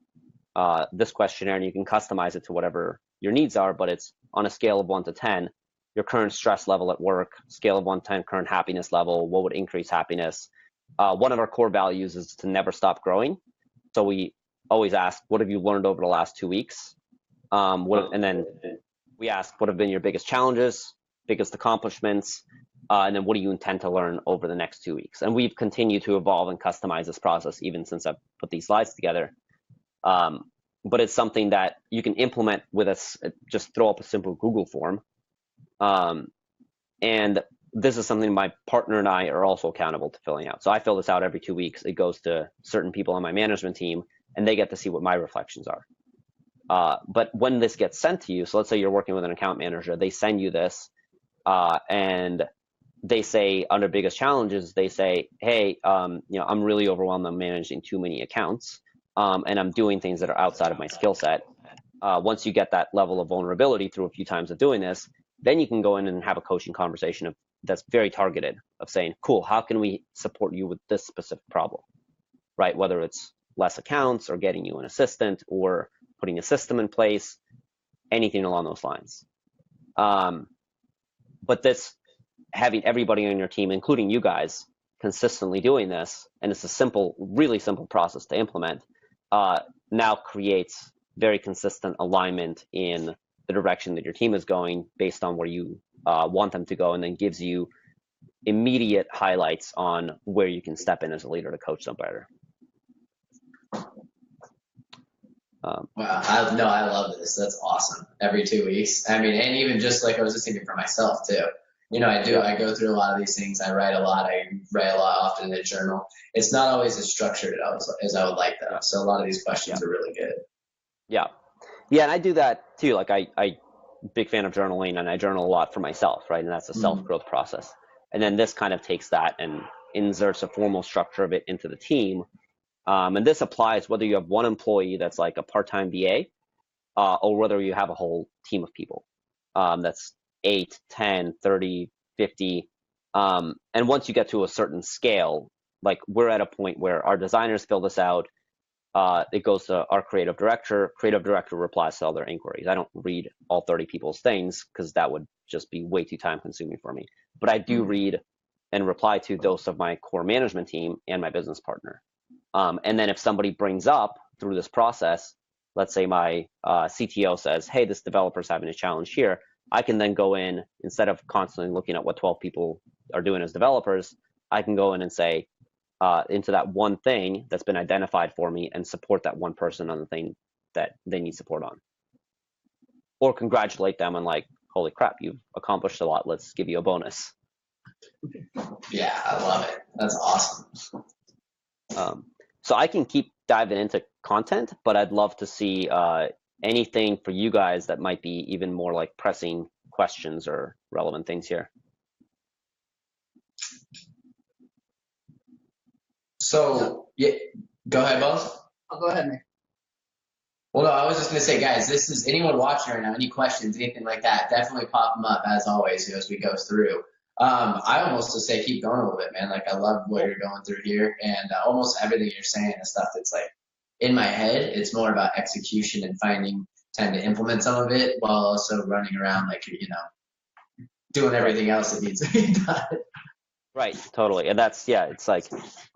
Speaker 1: this questionnaire, and you can customize it to whatever your needs are, but it's on a scale of 1 to 10. Your current stress level at work, scale of 1 to 10, current happiness level, what would increase happiness? One of our core values is to never stop growing. So we always ask, what have you learned over the last 2 weeks? And then we ask, what have been your biggest challenges, biggest accomplishments? And then what do you intend to learn over the next 2 weeks? And we've continued to evolve and customize this process even since I've put these slides together. But it's something that you can implement with us, just throw up a simple Google form. And this is something my partner and I are also accountable to filling out. So I fill this out every 2 weeks. It goes to certain people on my management team, and they get to see what my reflections are. But when this gets sent to you, so let's say you're working with an account manager, they send you this, and they say under biggest challenges, they say, hey, I'm really overwhelmed. I'm managing too many accounts, and I'm doing things that are outside of my skill set. Once you get that level of vulnerability through a few times of doing this, then you can go in and have a coaching conversation that's very targeted of saying, cool, how can we support you with this specific problem, right? Whether it's less accounts or getting you an assistant or putting a system in place, anything along those lines. But this, having everybody on your team, including you guys, consistently doing this, and it's a simple, really simple process to implement, now creates very consistent alignment in the direction that your team is going based on where you want them to go, and then gives you immediate highlights on where you can step in as a leader to coach them better.
Speaker 3: Wow, I love this. That's awesome. Every 2 weeks. I mean, and even just like I was just thinking for myself too. I go through a lot of these things. I write a lot often in a journal. It's not always as structured as I would like though. So a lot of these questions are really good.
Speaker 1: Yeah. Yeah, and I do that too. Like I big fan of journaling, and I journal a lot for myself, right? And that's a self-growth process. And then this kind of takes that and inserts a formal structure of it into the team. And this applies whether you have one employee that's like a part-time VA, or whether you have a whole team of people that's 8, 10, 30, 50. And once you get to a certain scale, like we're at a point where our designers fill this out. It goes to our creative director. Creative director replies to all their inquiries. I don't read all 30 people's things because that would just be way too time consuming for me. But I do read and reply to those of my core management team and my business partner. And then if somebody brings up through this process, let's say my CTO says, hey, this developer's having a challenge here, I can then go in, instead of constantly looking at what 12 people are doing as developers, I can go in and say, into that one thing that's been identified for me and support that one person on the thing that they need support on. Or congratulate them on like, holy crap, you've accomplished a lot. Let's give you a bonus.
Speaker 3: Yeah, I love it. That's awesome.
Speaker 1: So I can keep diving into content, but I'd love to see anything for you guys that might be even more like pressing questions or relevant things here.
Speaker 3: So, yeah, go ahead, Bones.
Speaker 2: I'll go ahead, Nick.
Speaker 3: Well, no, I was just going to say, guys, this is anyone watching right now, any questions, anything like that, definitely pop them up as always as we go through. I almost just say keep going a little bit, man. Like, I love what you're going through here, and almost everything you're saying is stuff that's like in my head. It's more about execution and finding time to implement some of it while also running around like, doing everything else that needs to be done.
Speaker 1: Right, totally. And that's, it's like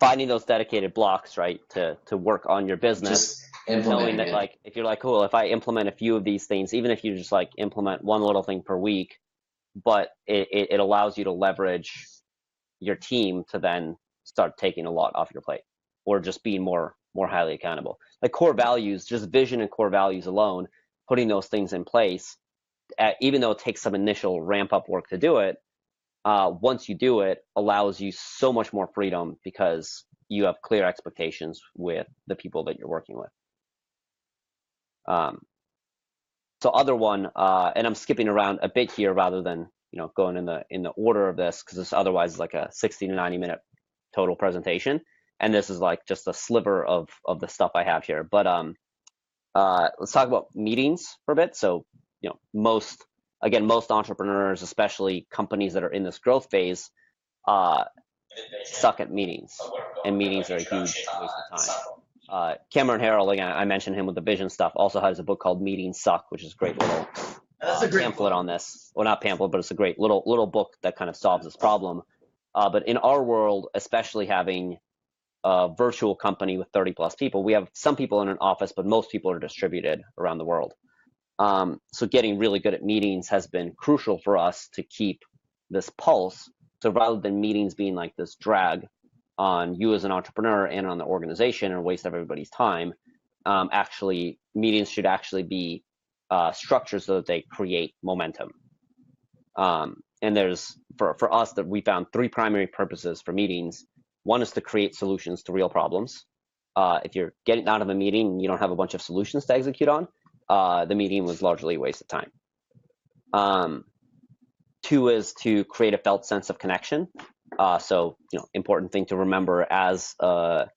Speaker 1: finding those dedicated blocks, right, to work on your business.
Speaker 3: Just
Speaker 1: knowing that,
Speaker 3: it.
Speaker 1: like, if you're like, cool, if I implement a few of these things, even if you just like implement one little thing per week, but it allows you to leverage your team to then start taking a lot off your plate, or just being more highly accountable. Like core values, just vision and core values alone, putting those things in place, even though it takes some initial ramp up work to do it, once you do it, allows you so much more freedom because you have clear expectations with the people that you're working with. So other one, and I'm skipping around a bit here rather than going in the order of this, because this otherwise is like a 60 to 90 minute total presentation, and this is like just a sliver of the stuff I have here. But let's talk about meetings for a bit. So most entrepreneurs, especially companies that are in this growth phase, suck at meetings, and meetings are a huge waste of time. Cameron Harrell, again, I mentioned him with the vision stuff, also has a book called Meetings Suck, which is a great little pamphlet on this. Well, not pamphlet, but it's a great little book that kind of solves this problem. But in our world, especially having a virtual company with 30 plus people, we have some people in an office, but most people are distributed around the world. So getting really good at meetings has been crucial for us to keep this pulse. So rather than meetings being like this drag on you as an entrepreneur and on the organization and waste everybody's time, actually meetings should actually be structured so that they create momentum. And there's, for us, that we found three primary purposes for meetings. One is to create solutions to real problems. If you're getting out of a meeting and you don't have a bunch of solutions to execute on, the meeting was largely a waste of time. Two is to create a felt sense of connection. So important thing to remember as a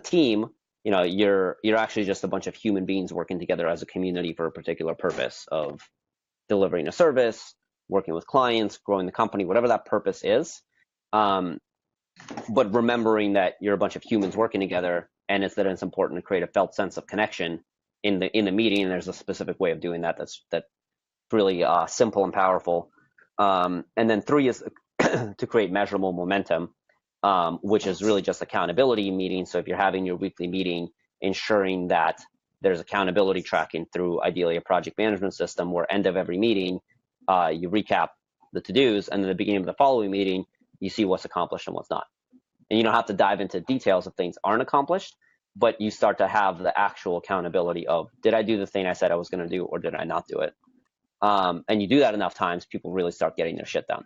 Speaker 1: team, you're actually just a bunch of human beings working together as a community for a particular purpose of delivering a service, working with clients, growing the company, whatever that purpose is. But remembering that you're a bunch of humans working together, and it's important to create a felt sense of connection in the meeting. And there's a specific way of doing that that's really simple and powerful. And then three is to create measurable momentum, which is really just accountability meetings. So if you're having your weekly meeting, ensuring that there's accountability tracking through ideally a project management system, where end of every meeting, you recap the to-dos, and then at the beginning of the following meeting, you see what's accomplished and what's not. And you don't have to dive into details if things aren't accomplished, but you start to have the actual accountability of, did I do the thing I said I was going to do, or did I not do it? And you do that enough times, people really start getting their shit done.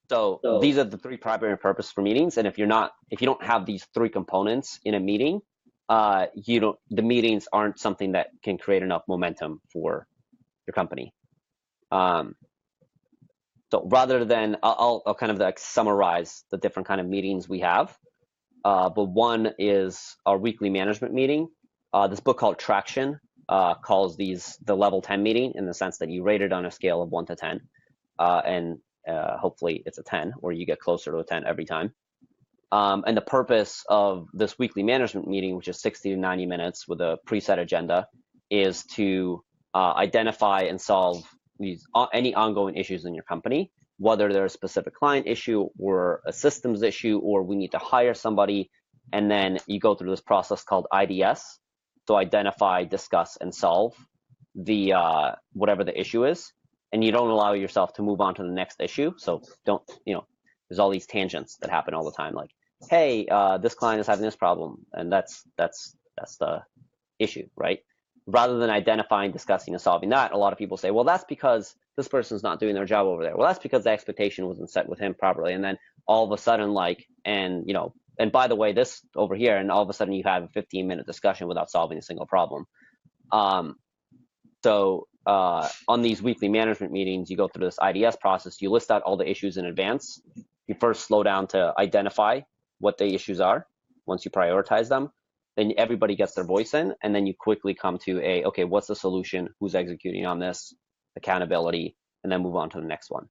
Speaker 1: So these are the three primary purposes for meetings. And if you don't have these three components in a meeting, the meetings aren't something that can create enough momentum for your company. So rather than, I'll kind of like summarize the different kind of meetings we have. But one is our weekly management meeting. This book called Traction calls these the level 10 meeting, in the sense that you rate it on a scale of 1 to 10, and hopefully it's a 10, or you get closer to a 10 every time. And the purpose of this weekly management meeting, which is 60 to 90 minutes with a preset agenda, is to identify and solve any ongoing issues in your company, whether they're a specific client issue or a systems issue, or we need to hire somebody. And then you go through this process called IDS, so identify, discuss, and solve the whatever the issue is. And you don't allow yourself to move on to the next issue. So don't, there's all these tangents that happen all the time, like, hey, this client is having this problem, and that's the issue, right? Rather than identifying, discussing, and solving that, a lot of people say, well, that's because this person's not doing their job over there. Well, that's because the expectation wasn't set with him properly. And then all of a sudden, and by the way, this over here, and all of a sudden you have a 15-minute discussion without solving a single problem. So on these weekly management meetings, you go through this IDS process. You list out all the issues in advance. You first slow down to identify what the issues are. Once you prioritize them, then everybody gets their voice in, and then you quickly come to okay, what's the solution? Who's executing on this? Accountability, and then move on to the next one.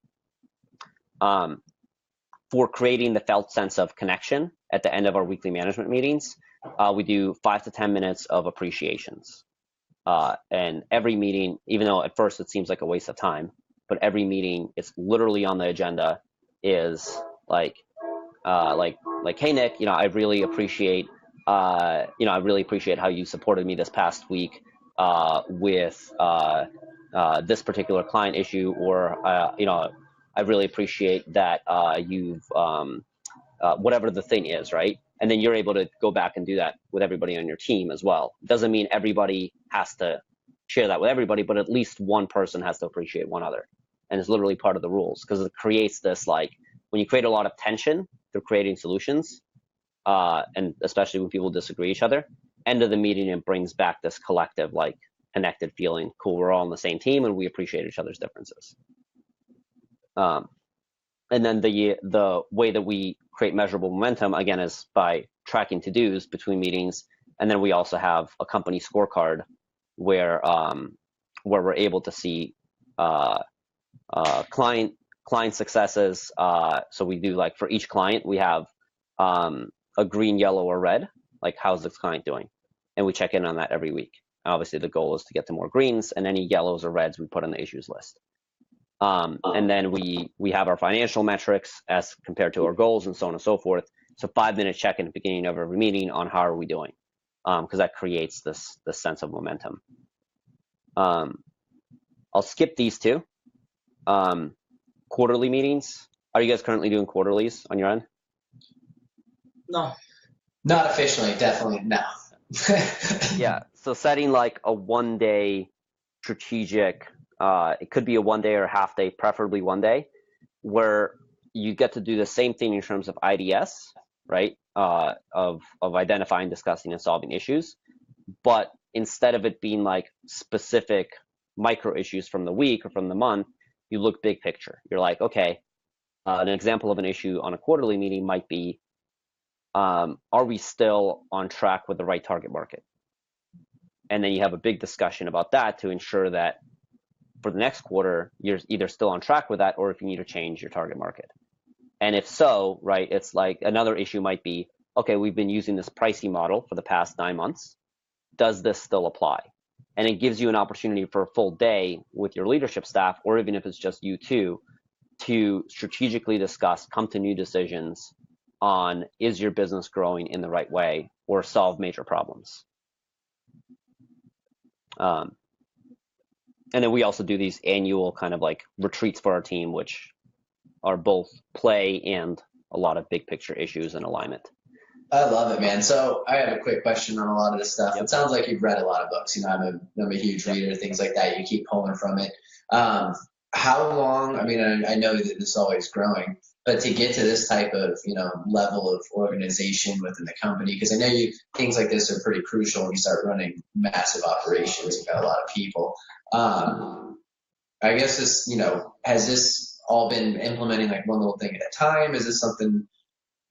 Speaker 1: For creating the felt sense of connection at the end of our weekly management meetings, we do 5 to 10 minutes of appreciations. And every meeting, even though at first it seems like a waste of time, but every meeting, it's literally on the agenda, is like, hey Nick, I really appreciate, I really appreciate how you supported me this past week with this particular client issue, or I really appreciate that you've whatever the thing is, right? And then you're able to go back and do that with everybody on your team as well. Doesn't mean everybody has to share that with everybody, but at least one person has to appreciate one other. And it's literally part of the rules, because it creates this, like, when you create a lot of tension through creating solutions, and especially when people disagree each other, end of the meeting, it brings back this collective, like, connected feeling. Cool, we're all on the same team and we appreciate each other's differences. And then the way that we create measurable momentum, again, is by tracking to-dos between meetings. And then we also have a company scorecard where we're able to see client successes. So we do, like, for each client, we have a green, yellow, or red, like, how's this client doing? And we check in on that every week. Obviously, the goal is to get to more greens, and any yellows or reds we put on the issues list. And then we have our financial metrics as compared to our goals, and so on and so forth. So 5-minute check in at the beginning of every meeting on how are we doing, because that creates this sense of momentum. I'll skip these two. Quarterly meetings. Are you guys currently doing quarterlies on your end?
Speaker 2: No.
Speaker 3: Not officially, definitely no.
Speaker 1: Yeah, so setting like a 1-day strategic, it could be a 1 day or a half day, preferably 1 day, where you get to do the same thing in terms of IDS, right? Of identifying, discussing, and solving issues. But instead of it being like specific micro issues from the week or from the month, you look big picture. You're like, okay, an example of an issue on a quarterly meeting might be, are we still on track with the right target market? And then you have a big discussion about that to ensure that for the next quarter, you're either still on track with that, or if you need to change your target market. And if so, right, it's like another issue might be, okay, we've been using this pricing model for the past 9 months. Does this still apply? And it gives you an opportunity for a full day with your leadership staff, or even if it's just you two, to strategically discuss, come to new decisions on, is your business growing in the right way, or solve major problems. And then we also do these annual kind of like retreats for our team, which are both play and a lot of big picture issues and alignment.
Speaker 3: I love it, man. So I have a quick question on a lot of this stuff.
Speaker 1: Yep.
Speaker 3: It sounds like you've read a lot of books. I'm a huge reader, things like that. You keep pulling from it. How long, I mean, I know that this is always growing, but to get to this type of, level of organization within the company, because I know things like this are pretty crucial when you start running massive operations. You've got a lot of people. I guess this, has this all been implementing like one little thing at a time? Is this something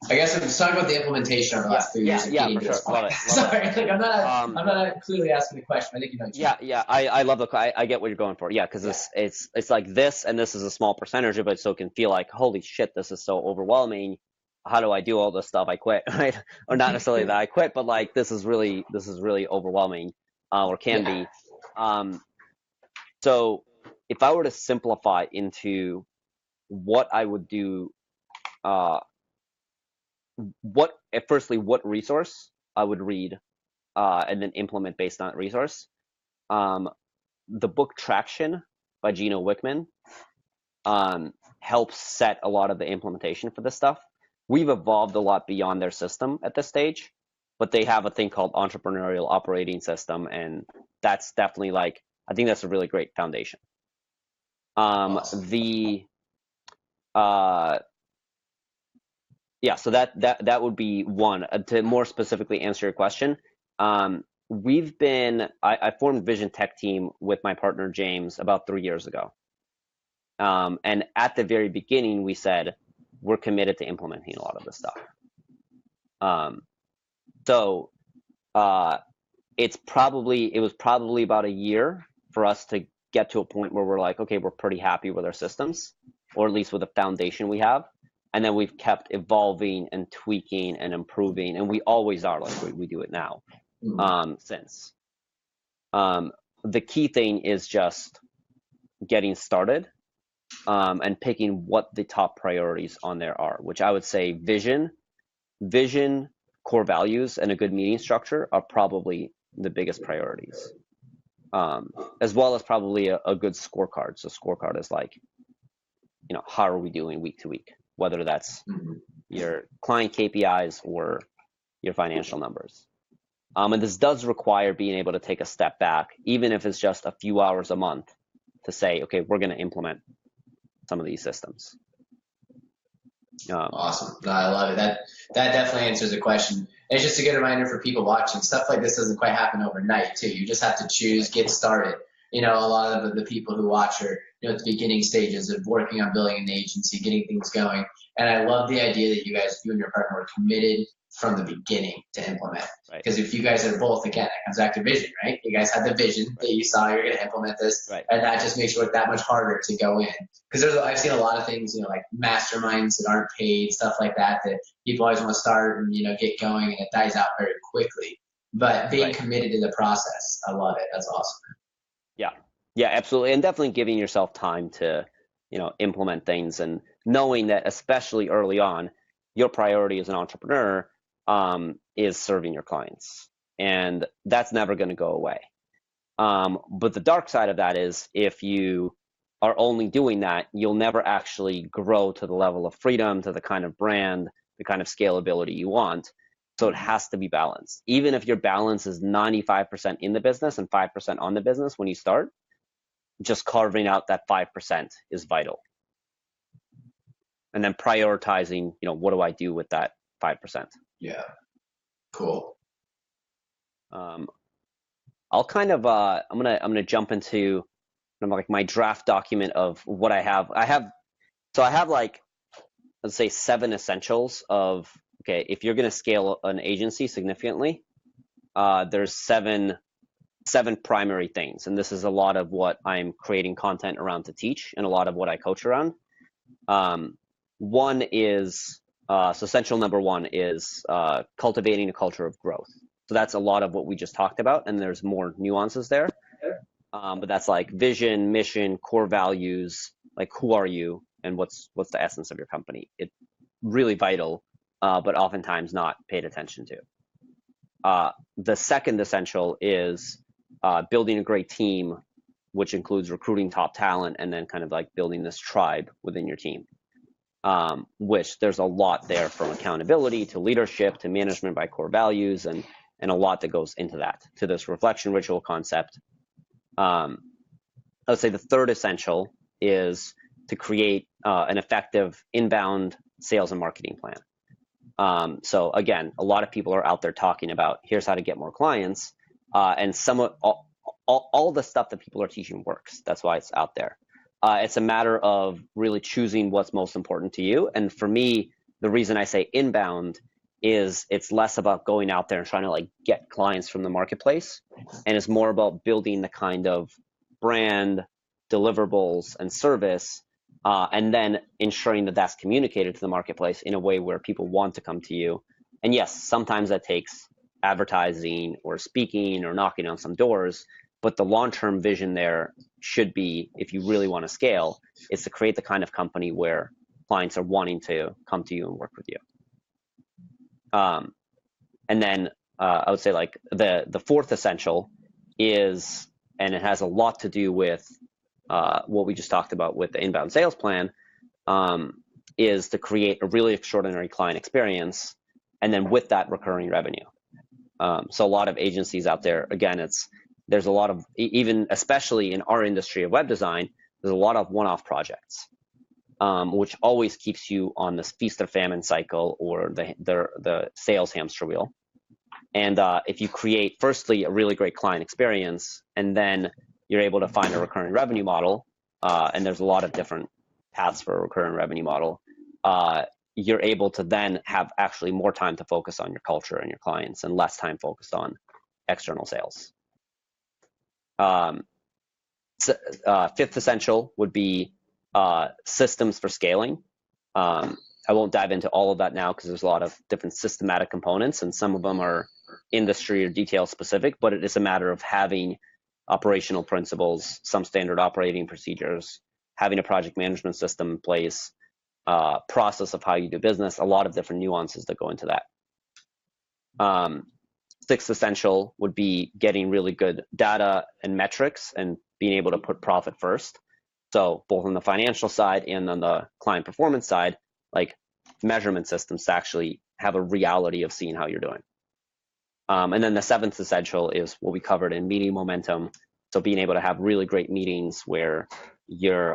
Speaker 3: I guess I'm just talking about the implementation over the last 3 years of getting
Speaker 1: for
Speaker 3: to
Speaker 1: sure.
Speaker 3: this point.
Speaker 1: Love it.
Speaker 3: Sorry, like I'm not clearly asking the question. I think you know.
Speaker 1: I love I get what you're going for. Yeah, because it's like this, and this is a small percentage of it, so it can feel like, holy shit, this is so overwhelming. How do I do all this stuff? I quit, right? Or not necessarily that I quit, but like this is really overwhelming, or can be. So if I were to simplify into what I would do, what resource I would read, and then implement based on that resource. The book Traction by Gino Wickman helps set a lot of the implementation for this stuff. We've evolved a lot beyond their system at this stage, but they have a thing called entrepreneurial operating system, and that's definitely like, I think that's a really great foundation.
Speaker 3: Awesome.
Speaker 1: So that would be one. To more specifically answer your question, I formed Vision Tech team with my partner James about 3 years ago. And at the very beginning, we said we're committed to implementing a lot of this stuff. It was probably about a year for us to get to a point where we're like, okay, we're pretty happy with our systems, or at least with the foundation we have. And then we've kept evolving and tweaking and improving, and we always are, like we do it now, since. The key thing is just getting started, and picking what the top priorities on there are, which I would say vision, core values, and a good meeting structure are probably the biggest priorities, as well as probably a good scorecard. So scorecard is like, how are we doing week to week, whether that's your client KPIs or your financial numbers. And this does require being able to take a step back, even if it's just a few hours a month, to say, okay, we're going to implement some of these systems.
Speaker 3: Awesome. No, I love it. That definitely answers the question. And it's just a good reminder for people watching. Stuff like this doesn't quite happen overnight, too. You just have to choose, get started. A lot of the people who watch are, at the beginning stages of working on building an agency, getting things going. And I love the idea that you and your partner were committed from the beginning to implement. Because if you guys are both, again, it comes back to vision, right? You guys had the vision that you saw you're going to implement this, and that just makes it work that much harder to go in. Because I've seen a lot of things, like masterminds that aren't paid, stuff like that people always want to start and, get going, and it dies out very quickly. But being committed to the process, I love it. That's awesome.
Speaker 1: Yeah, absolutely. And definitely giving yourself time to, implement things, and knowing that especially early on, your priority as an entrepreneur is serving your clients. And that's never going to go away. But the dark side of that is, if you are only doing that, you'll never actually grow to the level of freedom, to the kind of brand, the kind of scalability you want. So it has to be balanced. Even if your balance is 95% in the business and 5% on the business when you start, just carving out that 5% is vital. And then prioritizing, what do I do with that 5%?
Speaker 3: Yeah. Cool.
Speaker 1: I'll kind of I'm gonna jump into like my draft document of what I have. I have like, let's say 7 essentials of, okay, if you're gonna scale an agency significantly, there's seven primary things, and this is a lot of what I'm creating content around to teach, and a lot of what I coach around. One is so essential number 1 is cultivating a culture of growth. So that's a lot of what we just talked about, and there's more nuances there. But that's like vision, mission, core values, like who are you, and what's the essence of your company. It's really vital, but oftentimes not paid attention to. The second essential is building a great team, which includes recruiting top talent, and then kind of like building this tribe within your team, which there's a lot there, from accountability to leadership to management by core values, and a lot that goes into that, to this reflection ritual concept. I would say the third essential is to create an effective inbound sales and marketing plan. So again, a lot of people are out there talking about, here's how to get more clients, and all the stuff that people are teaching works. That's why it's out there. It's a matter of really choosing what's most important to you. And for me, the reason I say inbound is it's less about going out there and trying to like get clients from the marketplace, and it's more about building the kind of brand, deliverables, and service, and then ensuring that that's communicated to the marketplace in a way where people want to come to you. And yes, sometimes that takes advertising or speaking or knocking on some doors, but the long-term vision there should be, if you really want to scale, is to create the kind of company where clients are wanting to come to you and work with you. And then I would say like the fourth essential is, and it has a lot to do with what we just talked about with the inbound sales plan, is to create a really extraordinary client experience, and then with that recurring revenue. So a lot of agencies out there, again, there's a lot of, even especially in our industry of web design, there's a lot of one-off projects, which always keeps you on this feast or famine cycle, or the sales hamster wheel. And if you create, firstly, a really great client experience, and then you're able to find a recurring revenue model, and there's a lot of different paths for a recurring revenue model, you're able to then have actually more time to focus on your culture and your clients, and less time focused on external sales. Fifth essential would be systems for scaling. I won't dive into all of that now because there's a lot of different systematic components, and some of them are industry or detail specific, but it is a matter of having operational principles, some standard operating procedures, having a project management system in place, process of how you do business, a lot of different nuances that go into that. Sixth essential would be getting really good data and metrics and being able to put profit first. So both on the financial side and on the client performance side, like measurement systems to actually have a reality of seeing how you're doing. And then the seventh essential is what we covered in meeting momentum. So being able to have really great meetings where you're,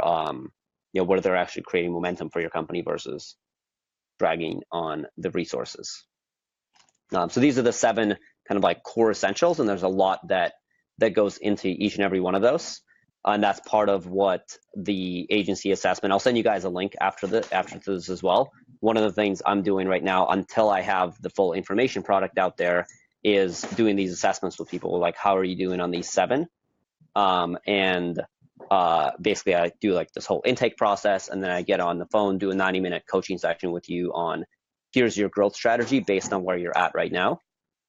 Speaker 1: where they're actually creating momentum for your company versus dragging on the resources. So these are the seven kind of like core essentials, and there's a lot that goes into each and every one of those. And that's part of what the agency assessment, I'll send you guys a link after this as well. One of the things I'm doing right now, until I have the full information product out there, is doing these assessments with people, like, how are you doing on these seven? Basically I do like this whole intake process, and then I get on the phone, do a 90-minute coaching session with you on, here's your growth strategy based on where you're at right now.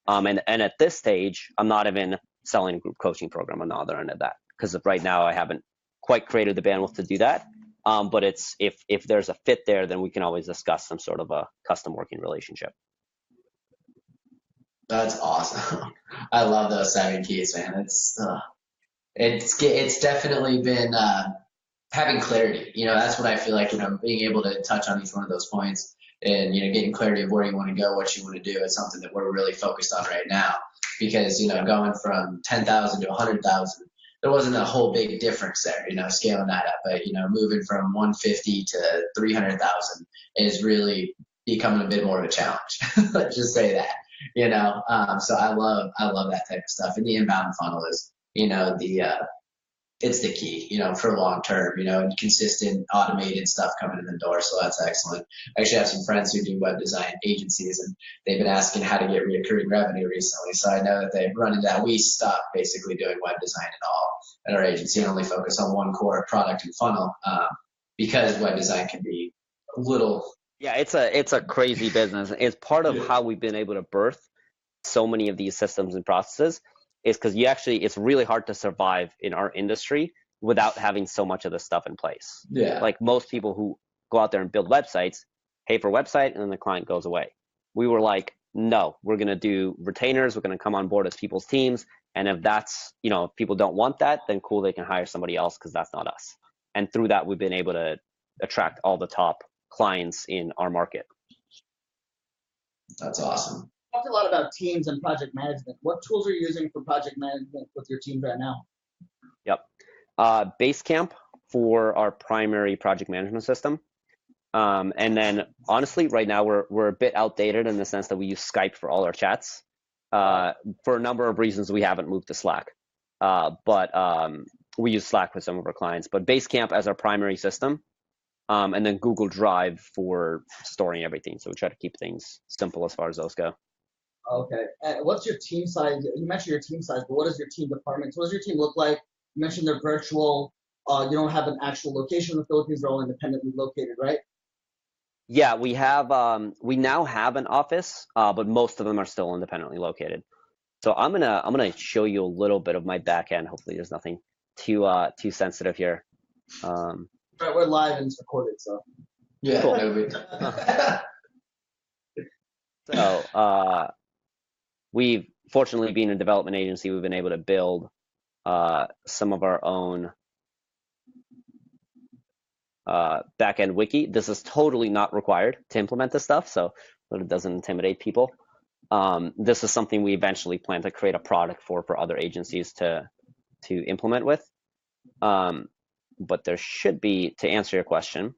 Speaker 1: And at this stage, I'm not even selling a group coaching program on the other end of that, because right now I haven't quite created the bandwidth to do that. But it's if there's a fit there, then we can always discuss some sort of a custom working relationship.
Speaker 3: That's awesome. I love those 7 keys, man. It's definitely been having clarity. That's what I feel like, being able to touch on each one of those points and, getting clarity of where you want to go, what you want to do is something that we're really focused on right now. Because, going from 10,000 to 100,000, there wasn't a whole big difference there, scaling that up. But, moving from 150 to 300,000 is really becoming a bit more of a challenge. Let's just say that. So I love that type of stuff. And the inbound funnel is, it's the key, for long term, and consistent automated stuff coming in the door. So that's excellent. I actually have some friends who do web design agencies, and they've been asking how to get recurring revenue recently. So I know that they've run into that. We stopped basically doing web design at all at our agency and only focus on one core product and funnel, because web design can be a little.
Speaker 1: Yeah, it's a crazy business. It's part of how we've been able to birth so many of these systems and processes, is because it's really hard to survive in our industry without having so much of this stuff in place.
Speaker 3: Yeah.
Speaker 1: Like most people who go out there and build websites, pay for a website, and then the client goes away. We were like, no, we're going to do retainers. We're going to come on board as people's teams. And if that's, if people don't want that, then cool, they can hire somebody else, because that's not us. And through that, we've been able to attract all the top clients in our market.
Speaker 3: That's awesome.
Speaker 4: Talked a lot about teams and project management. What tools are you using for project management with your team right now?
Speaker 1: Yep. Basecamp for our primary project management system. And then honestly, right now we're a bit outdated in the sense that we use Skype for all our chats. For a number of reasons, we haven't moved to Slack. But we use Slack with some of our clients. But Basecamp as our primary system. and then Google Drive for storing everything. So we try to keep things simple as far as those go.
Speaker 4: Okay. And what's your team size? You mentioned your team size, but what is your team departments? What does your team look like? You mentioned they're virtual. You don't have an actual location in the Philippines. They're all independently located, right?
Speaker 1: Yeah, we now have an office, but most of them are still independently located. So I'm gonna show you a little bit of my back end. Hopefully there's nothing too sensitive here.
Speaker 4: Right, we're live and it's recorded, so.
Speaker 3: Yeah.
Speaker 1: Cool.
Speaker 3: No,
Speaker 1: So we've fortunately being a development agency, we've been able to build some of our own back-end wiki. This is totally not required to implement this stuff, so that it doesn't intimidate people. This is something we eventually plan to create a product for other agencies to implement with. But there should be, to answer your question,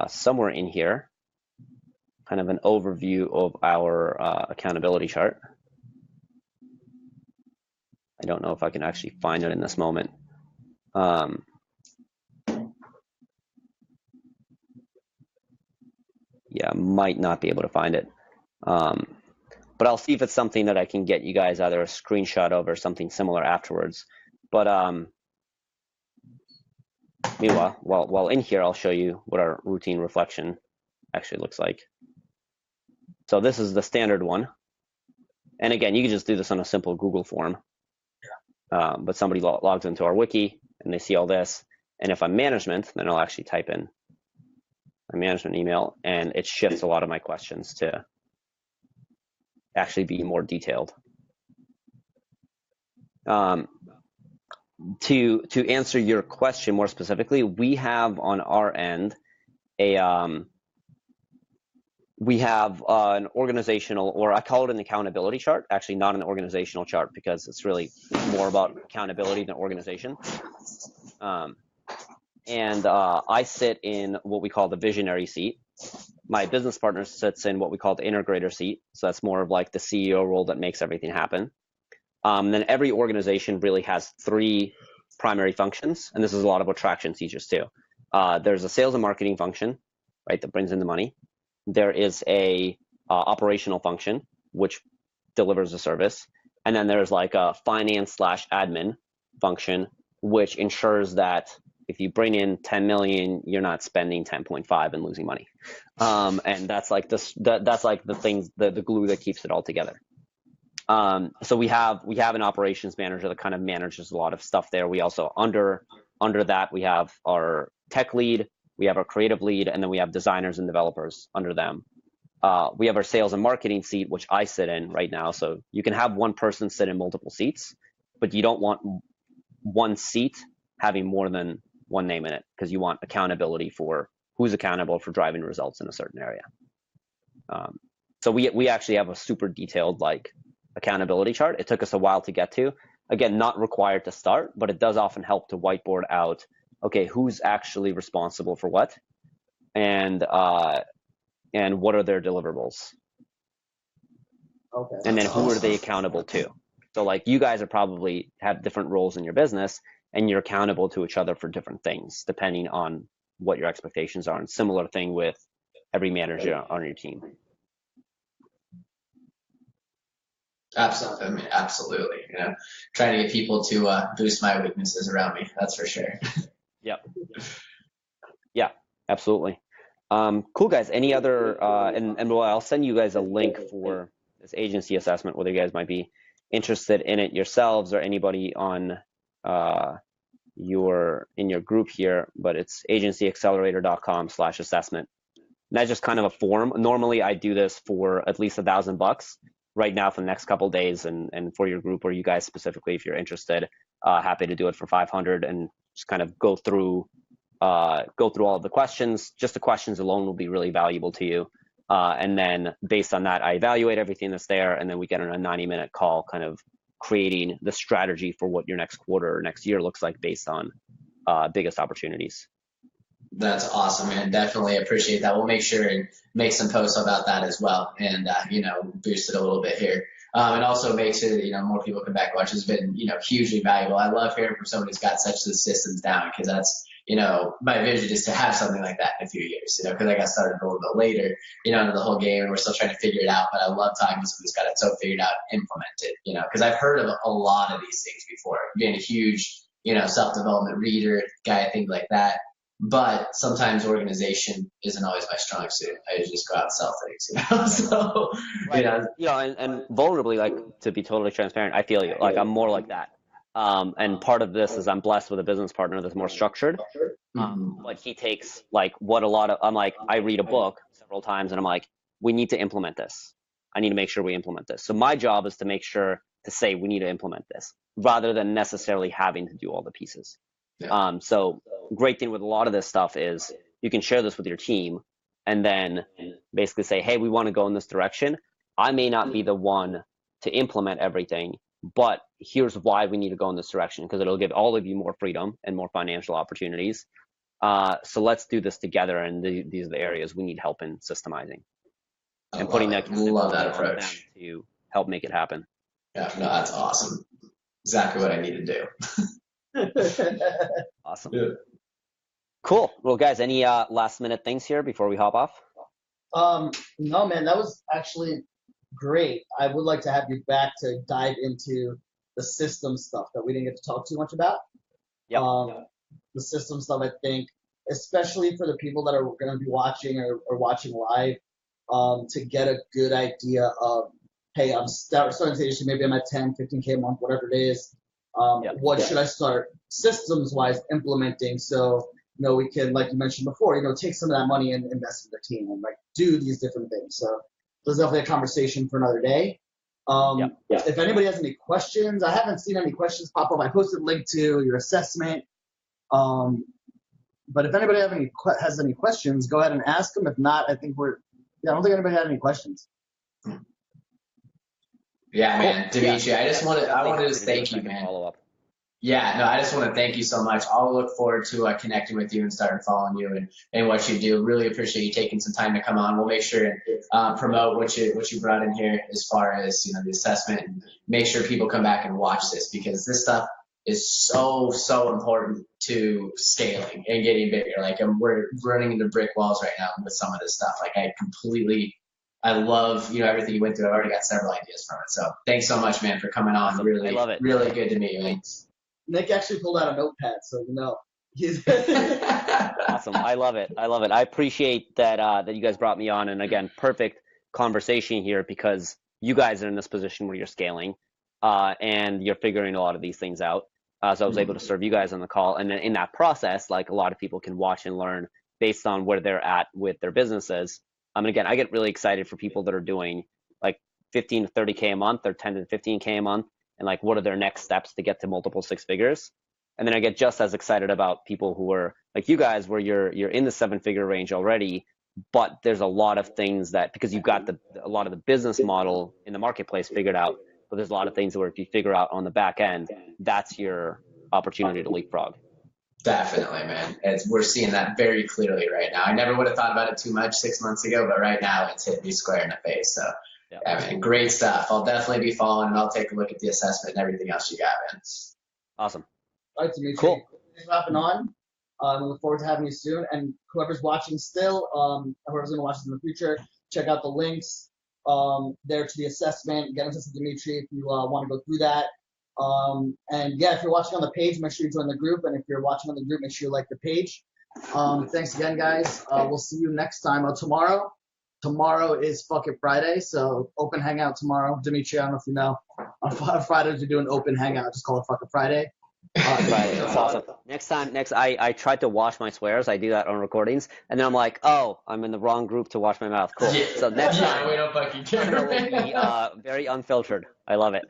Speaker 1: somewhere in here, kind of an overview of our accountability chart. I don't know if I can actually find it in this moment. Yeah, might not be able to find it. But I'll see if it's something that I can get you guys either a screenshot of or something similar afterwards. But meanwhile, while in here, I'll show you what our routine reflection actually looks like. So this is the standard one. And again, you can just do this on a simple Google form. But somebody logs into our wiki and they see all this. And if I'm management, then I'll actually type in my management email, and it shifts a lot of my questions to actually be more detailed. To answer your question more specifically, we have on our end we have an organizational, or I call it an accountability chart, actually not an organizational chart because it's really more about accountability than organization. And I sit in what we call the visionary seat. My business partner sits in what we call the integrator seat. So that's more of like the CEO role that makes everything happen. Then every organization really has three primary functions, and this is a lot of what Traction teaches too. There's a sales and marketing function, right, that brings in the money. There is a operational function, which delivers the service. And then there's like a finance/admin function, which ensures that if you bring in 10 million, you're not spending 10.5 and losing money. And that's like that's like the things, the glue that keeps it all together. So we have an operations manager that kind of manages a lot of stuff there. We also under that we have our tech lead, we have our creative lead, and then we have designers and developers under them. We have our sales and marketing seat, which I sit in right now. So you can have one person sit in multiple seats, but you don't want one seat having more than one name in it, because you want accountability for who's accountable for driving results in a certain area. So we actually have a super detailed like accountability chart. It took us a while to get to. Again, not required to start, but it does often help to whiteboard out, okay, who's actually responsible for what, and what are their deliverables.
Speaker 4: Okay.
Speaker 1: And then who are they accountable to? So like you guys are probably have different roles in your business, and you're accountable to each other for different things depending on what your expectations are. And similar thing with every manager on your team.
Speaker 3: Absolutely. I mean, absolutely. You know, trying to get people to boost my weaknesses around me. That's for sure.
Speaker 1: Yep. Yeah, absolutely. Cool, guys. Any other, and well, I'll send you guys a link for this agency assessment, whether you guys might be interested in it yourselves or anybody on in your group here, but it's agencyaccelerator.com/assessment. And that's just kind of a form. Normally I do this for at least $1,000 right now for the next couple of days, and for your group or you guys specifically, if you're interested, happy to do it for 500 and just kind of go through all of the questions. Just the questions alone will be really valuable to you. And then based on that, I evaluate everything that's there, and then we get on a 90-minute call kind of creating the strategy for what your next quarter or next year looks like based on biggest opportunities.
Speaker 3: That's awesome, man. Definitely appreciate that. We'll make sure and make some posts about that as well, and boost it a little bit here. And also make sure that more people come back and watch. It's been hugely valuable. I love hearing from somebody who's got such the systems down, because my vision is to have something like that in a few years, because I got started a little bit later, into the whole game, and we're still trying to figure it out. But I love talking to someone who's got it so figured out, implemented, because I've heard of a lot of these things before, being a huge, self-development reader guy, things like that. But sometimes organization isn't always my strong suit. I just go out and sell things, So,
Speaker 1: right. And vulnerably, like, to be totally transparent, I feel you. Like, I'm more like that. And part of this is I'm blessed with a business partner that's more structured. But he takes like I'm like, I read a book several times and I'm like, we need to implement this. I need to make sure we implement this. So my job is to make sure to say we need to implement this rather than necessarily having to do all the pieces.
Speaker 3: Yeah.
Speaker 1: So great thing with a lot of this stuff is you can share this with your team and then basically say, hey, we want to go in this direction. I may not be the one to implement everything, but here's why we need to go in this direction, because it'll give all of you more freedom and more financial opportunities. So let's do this together, and these are the areas we need help in systemizing and putting that
Speaker 3: approach
Speaker 1: to help make it happen.
Speaker 3: Yeah, no, that's awesome. Exactly what I need to do.
Speaker 1: Awesome.
Speaker 3: Yeah.
Speaker 1: Cool. Well, guys, any last minute things here before we hop off?
Speaker 4: No, man, that was actually great. I would like to have you back to dive into the system stuff that we didn't get to talk too much about.
Speaker 1: Yep.
Speaker 4: The system stuff, I think, especially for the people that are going to be watching or watching live, to get a good idea of, hey, I'm starting to say maybe I'm at 10, 15K a month, whatever it is. What should I start systems-wise implementing so, we can, like you mentioned before, take some of that money and invest in the team and like do these different things. So there's definitely a conversation for another day. If anybody has any questions, I haven't seen any questions pop up. I posted a link to your assessment. But if anybody has any questions, go ahead and ask them. If not, I don't think anybody had any questions.
Speaker 3: Yeah, man, Dmitriy, I wanted to thank you, man.
Speaker 1: Follow up.
Speaker 3: Yeah, no, I just want to thank you so much. I'll look forward to connecting with you and starting following you and what you do. Really appreciate you taking some time to come on. We'll make sure and promote what you brought in here as far as the assessment, and make sure people come back and watch this, because this stuff is so important to scaling and getting bigger. Like, we're running into brick walls right now with some of this stuff. Like, I love everything you went through. I've already got several ideas from it. So thanks so much, man, for coming on.
Speaker 1: Awesome.
Speaker 3: Really,
Speaker 1: I love it.
Speaker 3: Really good to meet you, man.
Speaker 4: Nick actually pulled out a notepad, so
Speaker 1: Awesome. I love it. I appreciate that you guys brought me on, and again, perfect conversation here, because you guys are in this position where you're scaling and you're figuring a lot of these things out. So I was able to serve you guys on the call, and then in that process, like, a lot of people can watch and learn based on where they're at with their businesses. And again, I get really excited for people that are doing like 15 to 30K a month or 10 to 15K a month, and like, what are their next steps to get to multiple six figures. And then I get just as excited about people who are like you guys, where you're in the 7-figure range already, but there's a lot of things that, because you've got a lot of the business model in the marketplace figured out, but there's a lot of things where if you figure out on the back end, that's your opportunity to leapfrog.
Speaker 3: Definitely, man. We're seeing that very clearly right now. I never would have thought about it too much 6 months ago, but right now it's hit me square in the face. So, yeah, man, great stuff. I'll definitely be following, and I'll take a look at the assessment and everything else you got, man.
Speaker 1: Awesome.
Speaker 4: All right, Dmitry.
Speaker 1: Cool.
Speaker 4: Thanks for hopping on. We look forward to having you soon. And whoever's watching still, whoever's going to watch this in the future, check out the links there to the assessment. Get in touch with Dmitry if you want to go through that. And yeah, if you're watching on the page, make sure you join the group. And if you're watching on the group, make sure you like the page. Thanks again, guys. We'll see you next time. Tomorrow is fucking Friday, so open hangout tomorrow. Dmitry, I don't know if you know. On Fridays, we do an open hangout. Just call it fucking Friday.
Speaker 1: Friday. That's awesome. I tried to wash my swears. I do that on recordings, and then I'm like, oh, I'm in the wrong group to wash my mouth. Cool. So next time,
Speaker 3: we don't fucking care.
Speaker 1: Will be very unfiltered. I love it.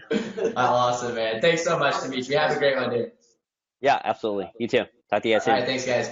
Speaker 3: Awesome, man. Thanks so much, Dmitry. Have a great one, dude.
Speaker 1: Yeah, absolutely. You too. Talk to you guys soon.
Speaker 3: All right, thanks, guys.